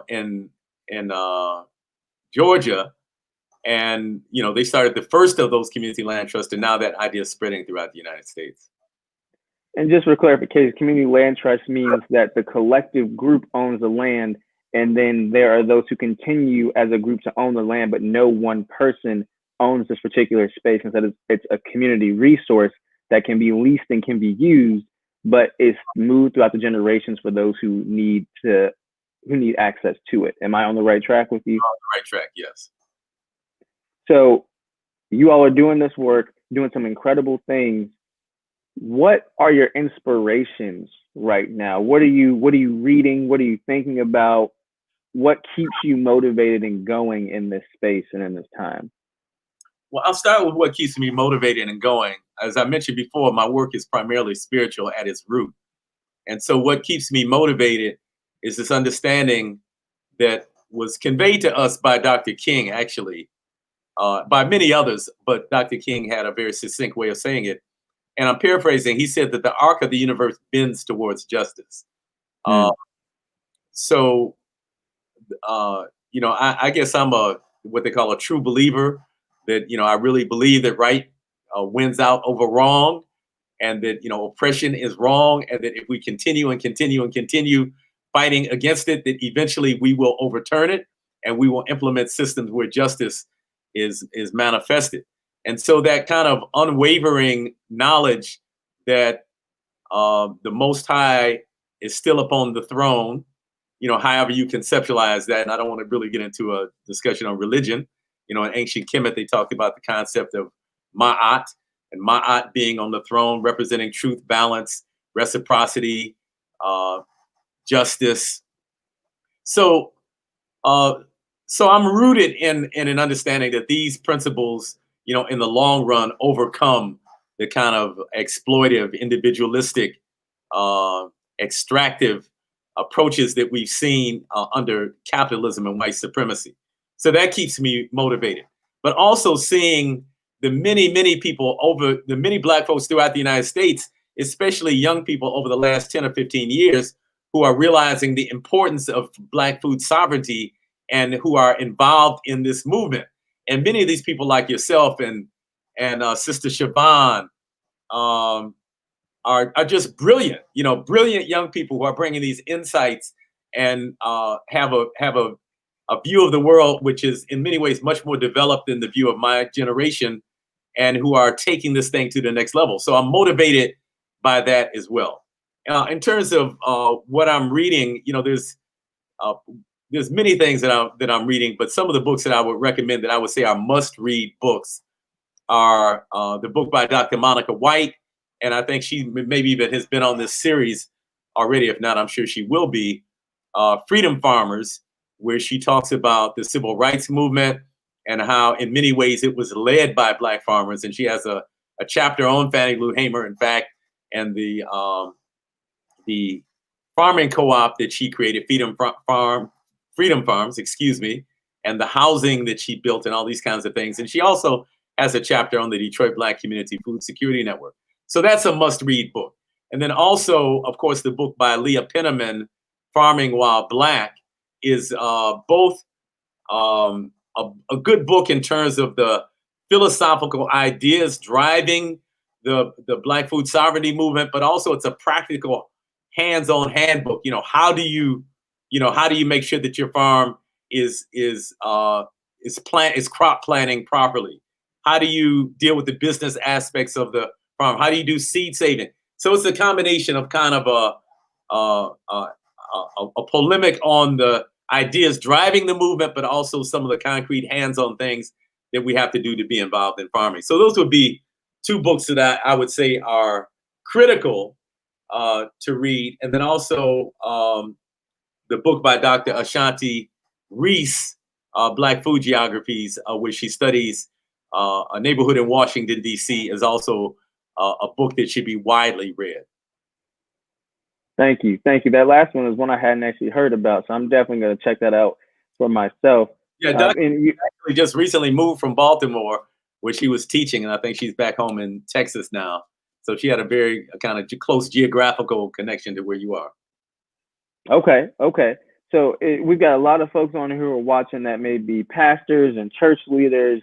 in Georgia. And, they started the first of those community land trusts, and now that idea is spreading throughout the United States. And just for clarification, community land trust means that the collective group owns the land, and then there are those who continue as a group to own the land, but no one person owns this particular space. Instead, it's a community resource that can be leased and can be used, but it's moved throughout the generations for those who need access to it. Am I on the right track with you? You're on the right track, yes. So you all are doing this work, doing some incredible things. What are your inspirations right now? What are you reading? What are you thinking about? What keeps you motivated and going in this space and in this time? Well, I'll start with what keeps me motivated and going. As I mentioned before, my work is primarily spiritual at its root. And so what keeps me motivated is this understanding that was conveyed to us by Dr. King, actually, by many others, but Dr. King had a very succinct way of saying it. And I'm paraphrasing. He said that the arc of the universe bends towards justice. So, you know, I guess I'm what they call a true believer, that, you know, I really believe that right wins out over wrong, and that, you know, oppression is wrong, and that if we continue and continue and continue fighting against it, that eventually we will overturn it, and we will implement systems where justice is manifested. And so that kind of unwavering knowledge that the Most High is still upon the throne, you know, however you conceptualize that. And I don't want to really get into a discussion on religion. You know, in ancient Kemet, they talked about the concept of Ma'at, and Ma'at being on the throne, representing truth, balance, reciprocity, justice. So I'm rooted in an understanding that these principles, you know, in the long run, overcome the kind of exploitive, individualistic, extractive approaches that we've seen under capitalism and white supremacy. So that keeps me motivated. But also seeing the many people the many Black folks throughout the United States, especially young people over the last 10 or 15 years, who are realizing the importance of Black food sovereignty and who are involved in this movement. And many of these people, like yourself and Sister Siobhan, are just brilliant, you know, brilliant young people who are bringing these insights and have a view of the world which is in many ways much more developed than the view of my generation, and who are taking this thing to the next level. So I'm motivated by that as well. In terms of what I'm reading, you know, there's many things that I'm reading, but some of the books that I would recommend that I would say are must-read books are the book by Dr. Monica White, and I think she maybe even has been on this series already. If not, I'm sure she will be. Freedom Farmers, where she talks about the civil rights movement and how in many ways it was led by Black farmers. And she has a chapter on Fannie Lou Hamer, in fact, and the farming co-op that she created, Freedom Farms, excuse me, and the housing that she built and all these kinds of things. And she also has a chapter on the Detroit Black Community Food Security Network. So that's a must-read book. And then also, of course, the book by Leah Penniman, Farming While Black, is both a good book in terms of the philosophical ideas driving the Black food sovereignty movement, but also it's a practical hands-on handbook. You know, how do you make sure that your farm is crop planning properly? How do you deal with the business aspects of the farm? How do you do seed saving? So it's a combination of kind of a polemic on the ideas driving the movement, but also some of the concrete hands-on things that we have to do to be involved in farming. So those would be two books that I would say are critical to read. And then also the book by Dr. Ashanti Reese, Black Food Geographies, where she studies a neighborhood in Washington, D.C., is also a book that should be widely read. Thank you. That last one is one I hadn't actually heard about, so I'm definitely going to check that out for myself. Yeah, Dr. actually just recently moved from Baltimore, where she was teaching, and I think she's back home in Texas now. So she had a very kind of close geographical connection to where you are. Okay. So we've got a lot of folks on here who are watching that may be pastors and church leaders.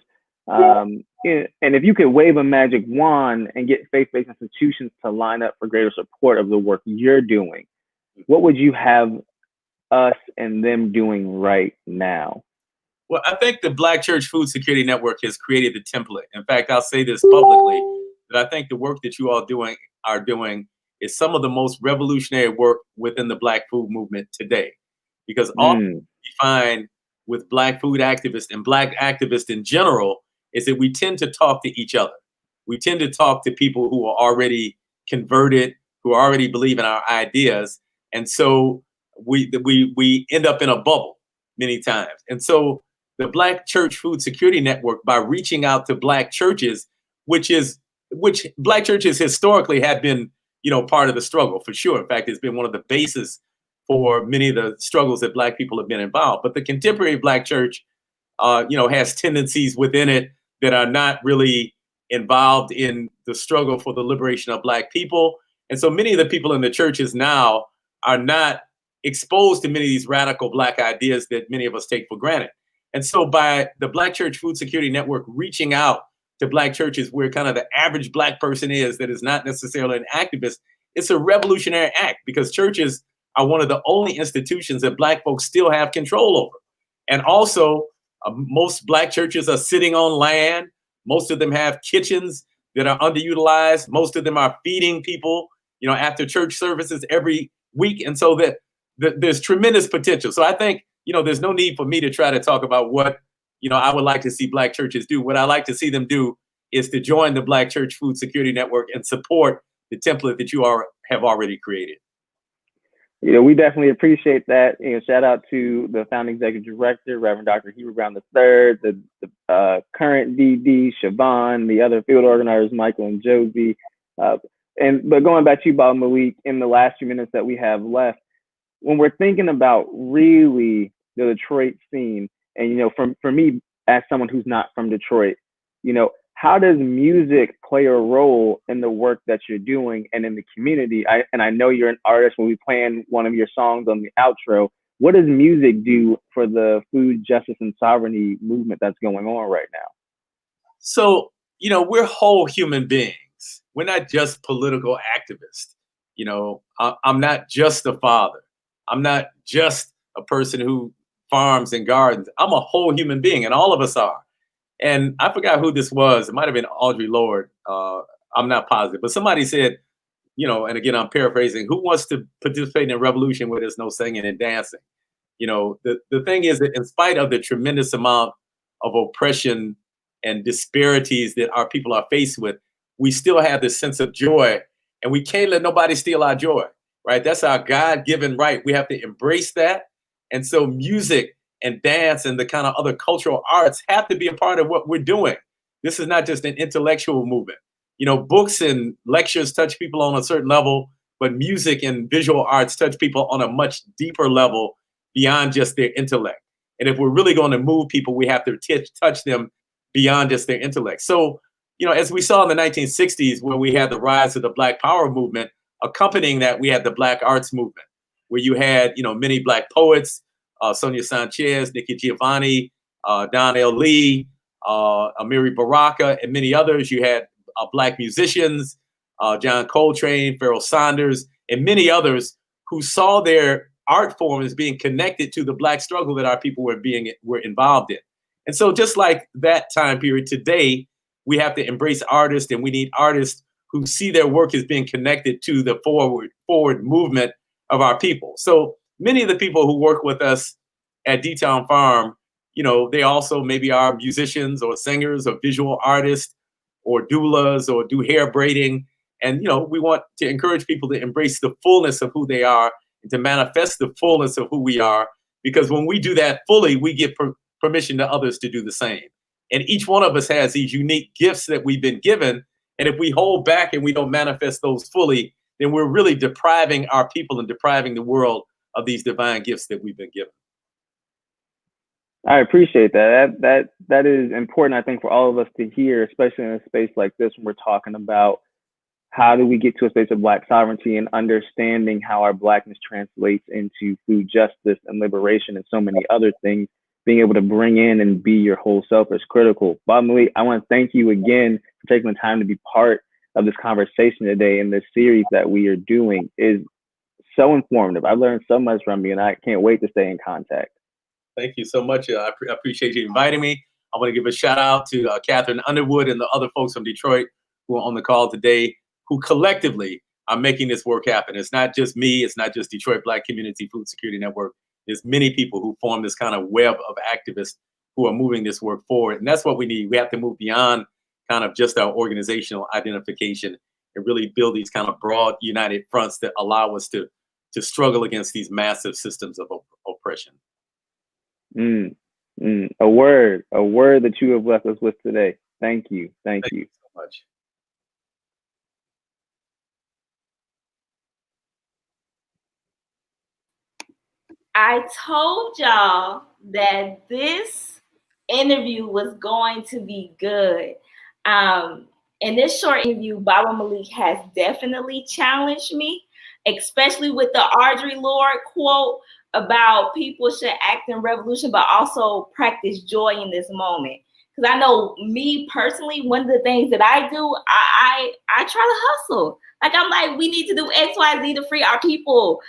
And if you could wave a magic wand and get faith-based institutions to line up for greater support of the work you're doing, what would you have us and them doing right now? Well, I think the Black Church Food Security Network has created the template. In fact, I'll say this publicly, that I think the work that you all are doing is some of the most revolutionary work within the Black food movement today. Because all we find with Black food activists and Black activists in general is that we tend to talk to each other. We tend to talk to people who are already converted, who already believe in our ideas. And so we end up in a bubble many times. And so the Black Church Food Security Network, by reaching out to Black churches, which Black churches historically have been, part of the struggle, for sure. In fact, it's been one of the bases for many of the struggles that Black people have been involved. But the contemporary Black church, has tendencies within it that are not really involved in the struggle for the liberation of Black people. And so many of the people in the churches now are not exposed to many of these radical Black ideas that many of us take for granted. And so by the Black Church Food Security Network reaching out to Black churches where kind of the average Black person is that is not necessarily an activist, it's a revolutionary act, because churches are one of the only institutions that Black folks still have control over. And also, most Black churches are sitting on land. Most of them have kitchens that are underutilized. Most of them are feeding people, after church services every week. And so that there's tremendous potential. So I think, there's no need for me to try to talk about what, I would like to see Black churches do. What I like to see them do is to join the Black Church Food Security Network and support the template that you have already created. We definitely appreciate that. Shout out to the founding executive director, Reverend Dr. Heber Brown III, the current DD, Siobhan, the other field organizers, Michael and Josie. But going back to you, Baba Malik, in the last few minutes that we have left, when we're thinking about really the Detroit scene, and for me, as someone who's not from Detroit, how does music play a role in the work that you're doing and in the community? I know you're an artist. When we playing one of your songs on the outro, what does music do for the food justice and sovereignty movement that's going on right now? So, we're whole human beings. We're not just political activists. I'm not just a father. I'm not just a person who farms and gardens. I'm a whole human being, and all of us are. And I forgot who this was. It might have been Audre Lorde. I'm not positive, but somebody said, and again, I'm paraphrasing, who wants to participate in a revolution where there's no singing and dancing? The thing is that in spite of the tremendous amount of oppression and disparities that our people are faced with, we still have this sense of joy, and we can't let nobody steal our joy, right? That's our God-given right. We have to embrace that. And so music and dance and the kind of other cultural arts have to be a part of what we're doing. This is not just an intellectual movement. Books and lectures touch people on a certain level, but music and visual arts touch people on a much deeper level beyond just their intellect. And if we're really going to move people, we have to touch them beyond just their intellect. So, as we saw in the 1960s, when we had the rise of the Black Power movement, accompanying that, we had the Black arts movement, where you had, many Black poets, Sonia Sanchez, Nikki Giovanni, Don L. Lee, Amiri Baraka, and many others. You had Black musicians, John Coltrane, Pharoah Saunders, and many others who saw their art form as being connected to the Black struggle that our people were involved in. And so just like that time period, today, we have to embrace artists, and we need artists who see their work as being connected to the forward movement of our people. So many of the people who work with us at D-Town Farm, they also maybe are musicians or singers or visual artists or doulas or do hair braiding. And, we want to encourage people to embrace the fullness of who they are and to manifest the fullness of who we are. Because when we do that fully, we give permission to others to do the same. And each one of us has these unique gifts that we've been given. And if we hold back and we don't manifest those fully, then we're really depriving our people and depriving the world of these divine gifts that we've been given. I appreciate that. That is important, I think, for all of us to hear, especially in a space like this when we're talking about how do we get to a space of Black sovereignty and understanding how our Blackness translates into food justice and liberation and so many other things. Being able to bring in and be your whole self is critical. Baba Malik, I want to thank you again for taking the time to be part of this conversation today, and this series that we are doing is so informative. I learned so much from you, and I can't wait to stay in contact. Thank you so much. I appreciate you inviting me. I want to give a shout out to Catherine Underwood and the other folks from Detroit who are on the call today, who collectively are making this work happen. It's not just me. It's not just Detroit Black Community Food Security Network. There's many people who form this kind of web of activists who are moving this work forward. And that's what we need. We have to move beyond kind of just our organizational identification and really build these kind of broad united fronts that allow us to struggle against these massive systems of oppression. A word that you have left us with today. Thank you. Thank you so much. I told y'all that this interview was going to be good. In this short interview, Baba Malik has definitely challenged me, especially with the Audre Lorde quote about people should act in revolution, but also practice joy in this moment. Because I know me personally, one of the things that I do, I try to hustle. Like, I'm like, we need to do X, Y, Z to free our people.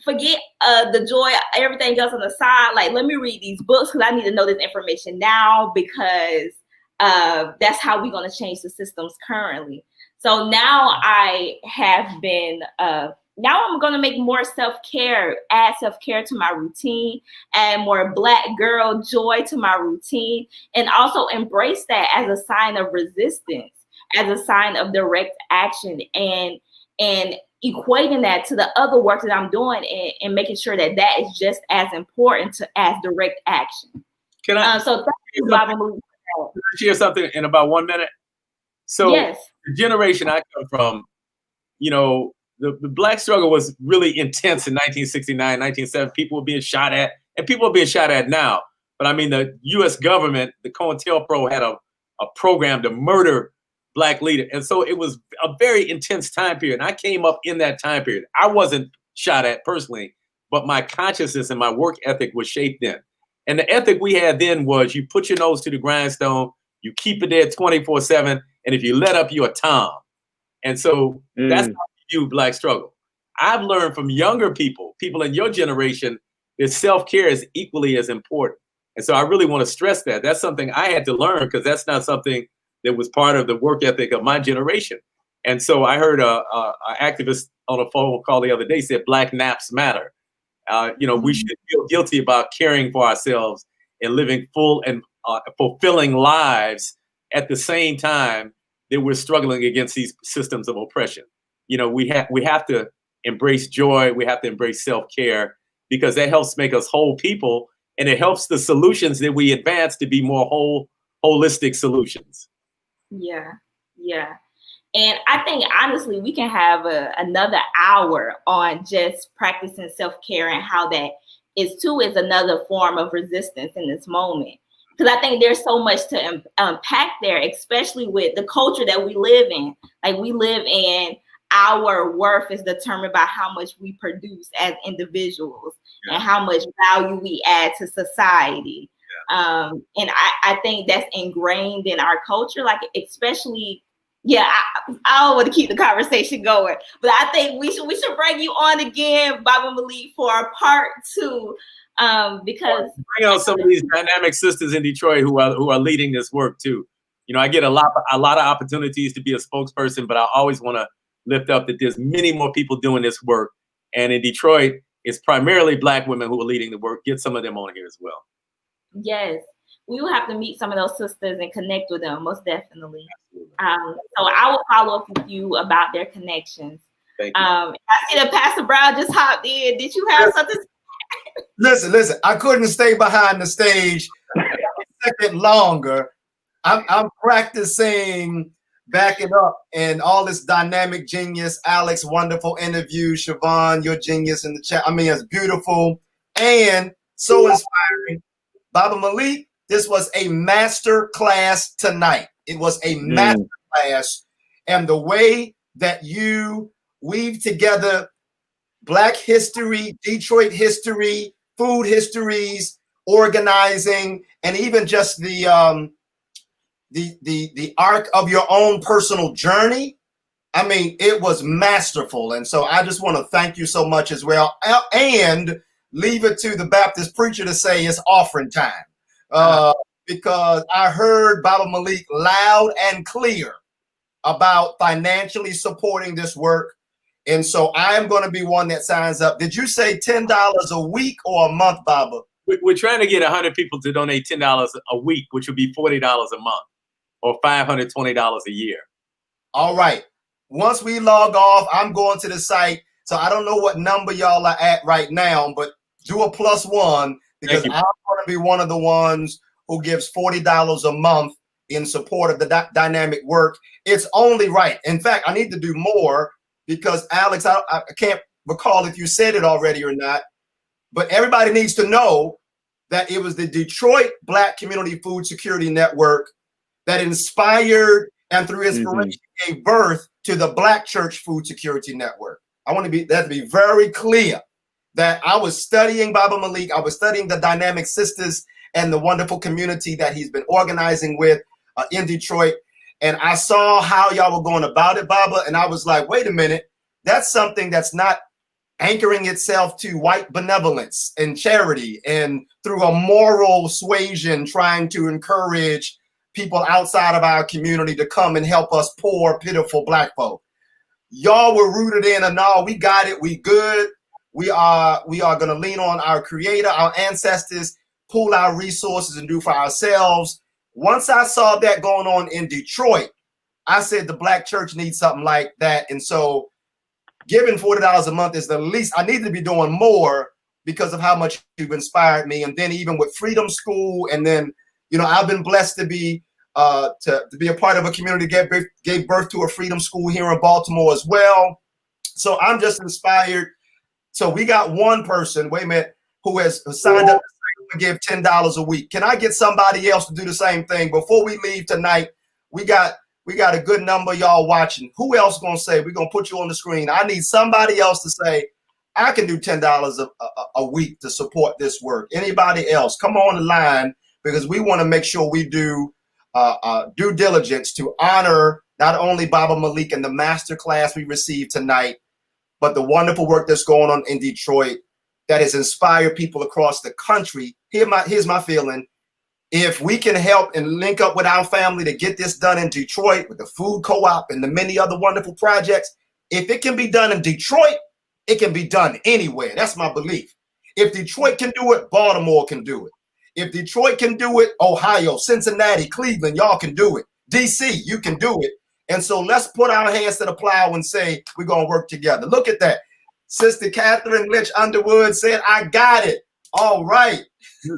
Forget the joy, everything else on the side. Like, let me read these books because I need to know this information now, because that's how we're going to change the systems currently. So now I have been, now I'm going to make more self-care, add self-care to my routine, add more Black girl joy to my routine, and also embrace that as a sign of resistance, as a sign of direct action, and equating that to the other work that I'm doing, and making sure that that is just as important as direct action. Can I? So thank you, Baba Malik. Can I share something in about 1 minute? So yes. The generation I come from, you know, the Black struggle was really intense in 1969, 1970. People were being shot at, and people are being shot at now. But I mean, the U.S. government, the COINTELPRO, had a program to murder Black leaders. And so it was a very intense time period. And I came up in that time period. I wasn't shot at personally, but my consciousness and my work ethic was shaped then. And the ethic we had then was you put your nose to the grindstone, you keep it there 24/7, and if you let up, you're a Tom. And so that's how you view Black struggle. I've learned from younger people in your generation, that self-care is equally as important. And so I really want to stress that. That's something I had to learn, because that's not something that was part of the work ethic of my generation. And so I heard a activist on a phone call the other day said Black naps matter. You know, we should feel guilty about caring for ourselves and living full and fulfilling lives at the same time that we're struggling against these systems of oppression. You know, we have to embrace joy. We have to embrace self-care, because that helps make us whole people, and it helps the solutions that we advance to be more holistic solutions. Yeah. And I think, honestly, we can have another hour on just practicing self-care, and how that is another form of resistance in this moment. Because I think there's so much to unpack there, especially with the culture that we live in. Like, we live in, our worth is determined by how much we produce as individuals, and how much value we add to society. And I think that's ingrained in our culture, like, especially, I don't want to keep the conversation going, but I think we should bring you on again, Baba Malik, for a part 2, because bring out some of these dynamic sisters in Detroit who are leading this work too. You know, I get a lot of opportunities to be a spokesperson, but I always want to lift up that there's many more people doing this work, and in Detroit, it's primarily Black women who are leading the work. Get some of them on here as well. Yes, we will have to meet some of those sisters and connect with them, most definitely. So I will follow up with you about their connections. Thank you. I see that Pastor Brown just hopped in. Did you have something? Listen, I couldn't stay behind the stage a second longer. I'm practicing backing up, and all this dynamic genius. Alex, wonderful interview. Siobhan, your genius in the chat. I mean, it's beautiful and so inspiring. Baba Malik, this was a master class tonight. It was a master class, and the way that you weave together Black history, Detroit history, food histories, organizing, and even just the arc of your own personal journey. I mean, it was masterful. And so I just want to thank you so much as well, and leave it to the Baptist preacher to say it's offering time, because I heard Baba Malik loud and clear about financially supporting this work. And so I am going to be one that signs up. Did you say $10 a week or a month, Baba? We're trying to get 100 people to donate $10 a week, which would be $40 a month, or $520 a year. All right. Once we log off, I'm going to the site. So I don't know what number y'all are at right now, but do a +1, because I'm going to be one of the ones who gives $40 a month in support of the dynamic work. It's only right. In fact, I need to do more, because Alex, I can't recall if you said it already or not. But everybody needs to know that it was the Detroit Black Community Food Security Network that inspired and through inspiration gave birth to the Black Church Food Security Network. I want that to be very clear that I was studying Baba Malik. I was studying the Dynamic Sisters and the wonderful community that he's been organizing with in Detroit. And I saw how y'all were going about it, Baba. And I was like, wait a minute, that's something that's not anchoring itself to white benevolence and charity and through a moral suasion, trying to encourage people outside of our community to come and help us poor, pitiful Black folk. Y'all were rooted in and all, we got it, we good. We are going to lean on our creator, our ancestors, pool our resources and do for ourselves. Once I saw that going on in Detroit, I said the Black church needs something like that. And so giving $40 a month is the least. I need to be doing more because of how much you've inspired me. And then even with Freedom School, and then, you know, I've been blessed to be a part of a community that gave birth to a Freedom School here in Baltimore as well. So I'm just inspired. So we got one person, wait a minute, who has signed up to give $10 a week. Can I get somebody else to do the same thing? Before we leave tonight, we got a good number of y'all watching. Who else gonna say? We're gonna put you on the screen. I need somebody else to say, I can do $10 a week to support this work. Anybody else? Come on the line, because we want to make sure we do due diligence to honor not only Baba Malik and the master class we received tonight, but the wonderful work that's going on in Detroit that has inspired people across the country. Here's my feeling. If we can help and link up with our family to get this done in Detroit with the food co-op and the many other wonderful projects, if it can be done in Detroit, it can be done anywhere. That's my belief. If Detroit can do it, Baltimore can do it. If Detroit can do it, Ohio, Cincinnati, Cleveland, y'all can do it. DC, you can do it. And so let's put our hands to the plow and say, we're going to work together. Look at that. Sister Catherine Lynch Underwood said, I got it. All right.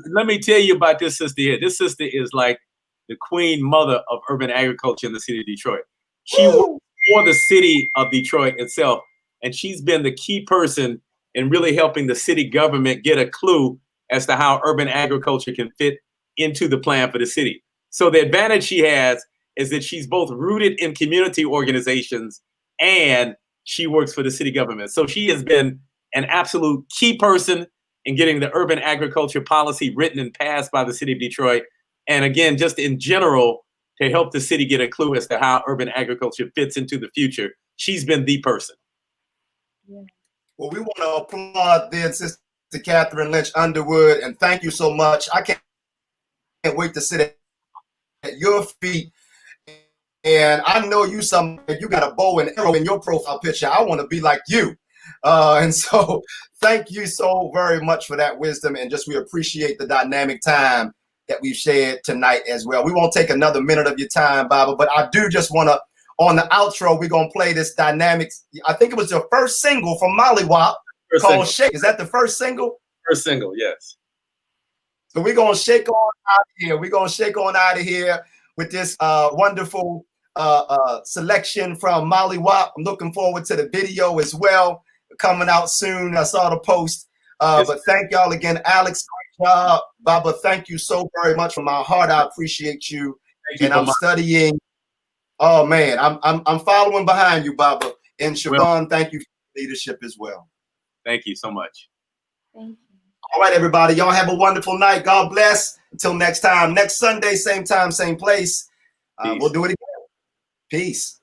Let me tell you about this sister here. This sister is like the queen mother of urban agriculture in the city of Detroit. She worked for the city of Detroit itself, and she's been the key person in really helping the city government get a clue as to how urban agriculture can fit into the plan for the city. So the advantage she has is that she's both rooted in community organizations and she works for the city government. So she has been an absolute key person in getting the urban agriculture policy written and passed by the city of Detroit. And again, just in general, to help the city get a clue as to how urban agriculture fits into the future. She's been the person. Yeah. Well, we want to applaud then Sister Catherine Lynch Underwood, and thank you so much. I can't wait to sit at your feet. And I know you got a bow and arrow in your profile picture. I want to be like you. And so thank you so very much for that wisdom. And just we appreciate the dynamic time that we've shared tonight as well. We won't take another minute of your time, Baba, but I do just want to, on the outro, we're going to play this dynamics. I think it was your first single from Molly Wop called Shake. Is that the first single? First single, yes. So we're going to shake on out of here. We're going to shake on out of here with this wonderful selection from Molly Wop. I'm looking forward to the video as well, coming out soon. I saw the post. But thank y'all again, Alex. Great job. Baba, thank you so very much from my heart. I appreciate you. And I'm studying. Oh man, I'm following behind you, Baba. And Siobhan, thank you for leadership as well. Thank you so much. Thank you. All right, everybody. Y'all have a wonderful night. God bless. Until next time. Next Sunday, same time, same place. We'll do it again. Peace.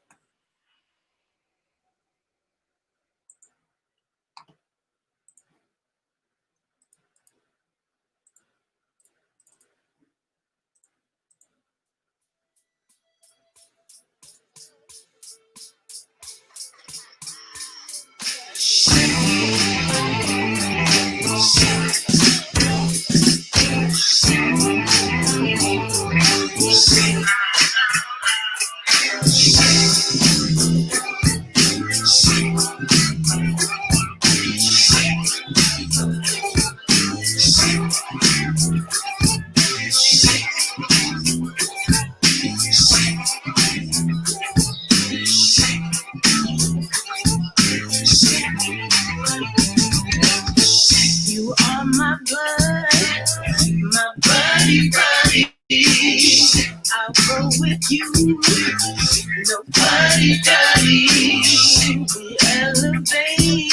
elevate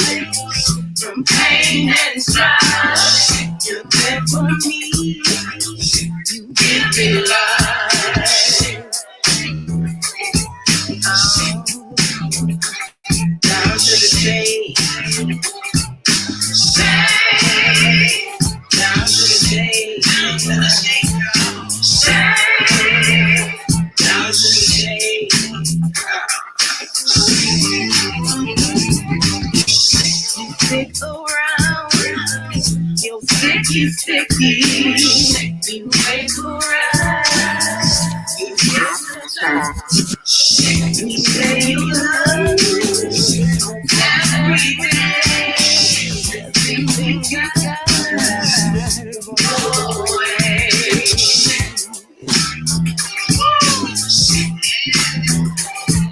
from pain and strife. You're there for me. You give me life. Down to the day. Down to the day. Down to the day. Stick around, you're sticky, sticky. You wait for us. You say you love everything you got. Go away.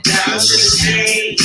Down to the day.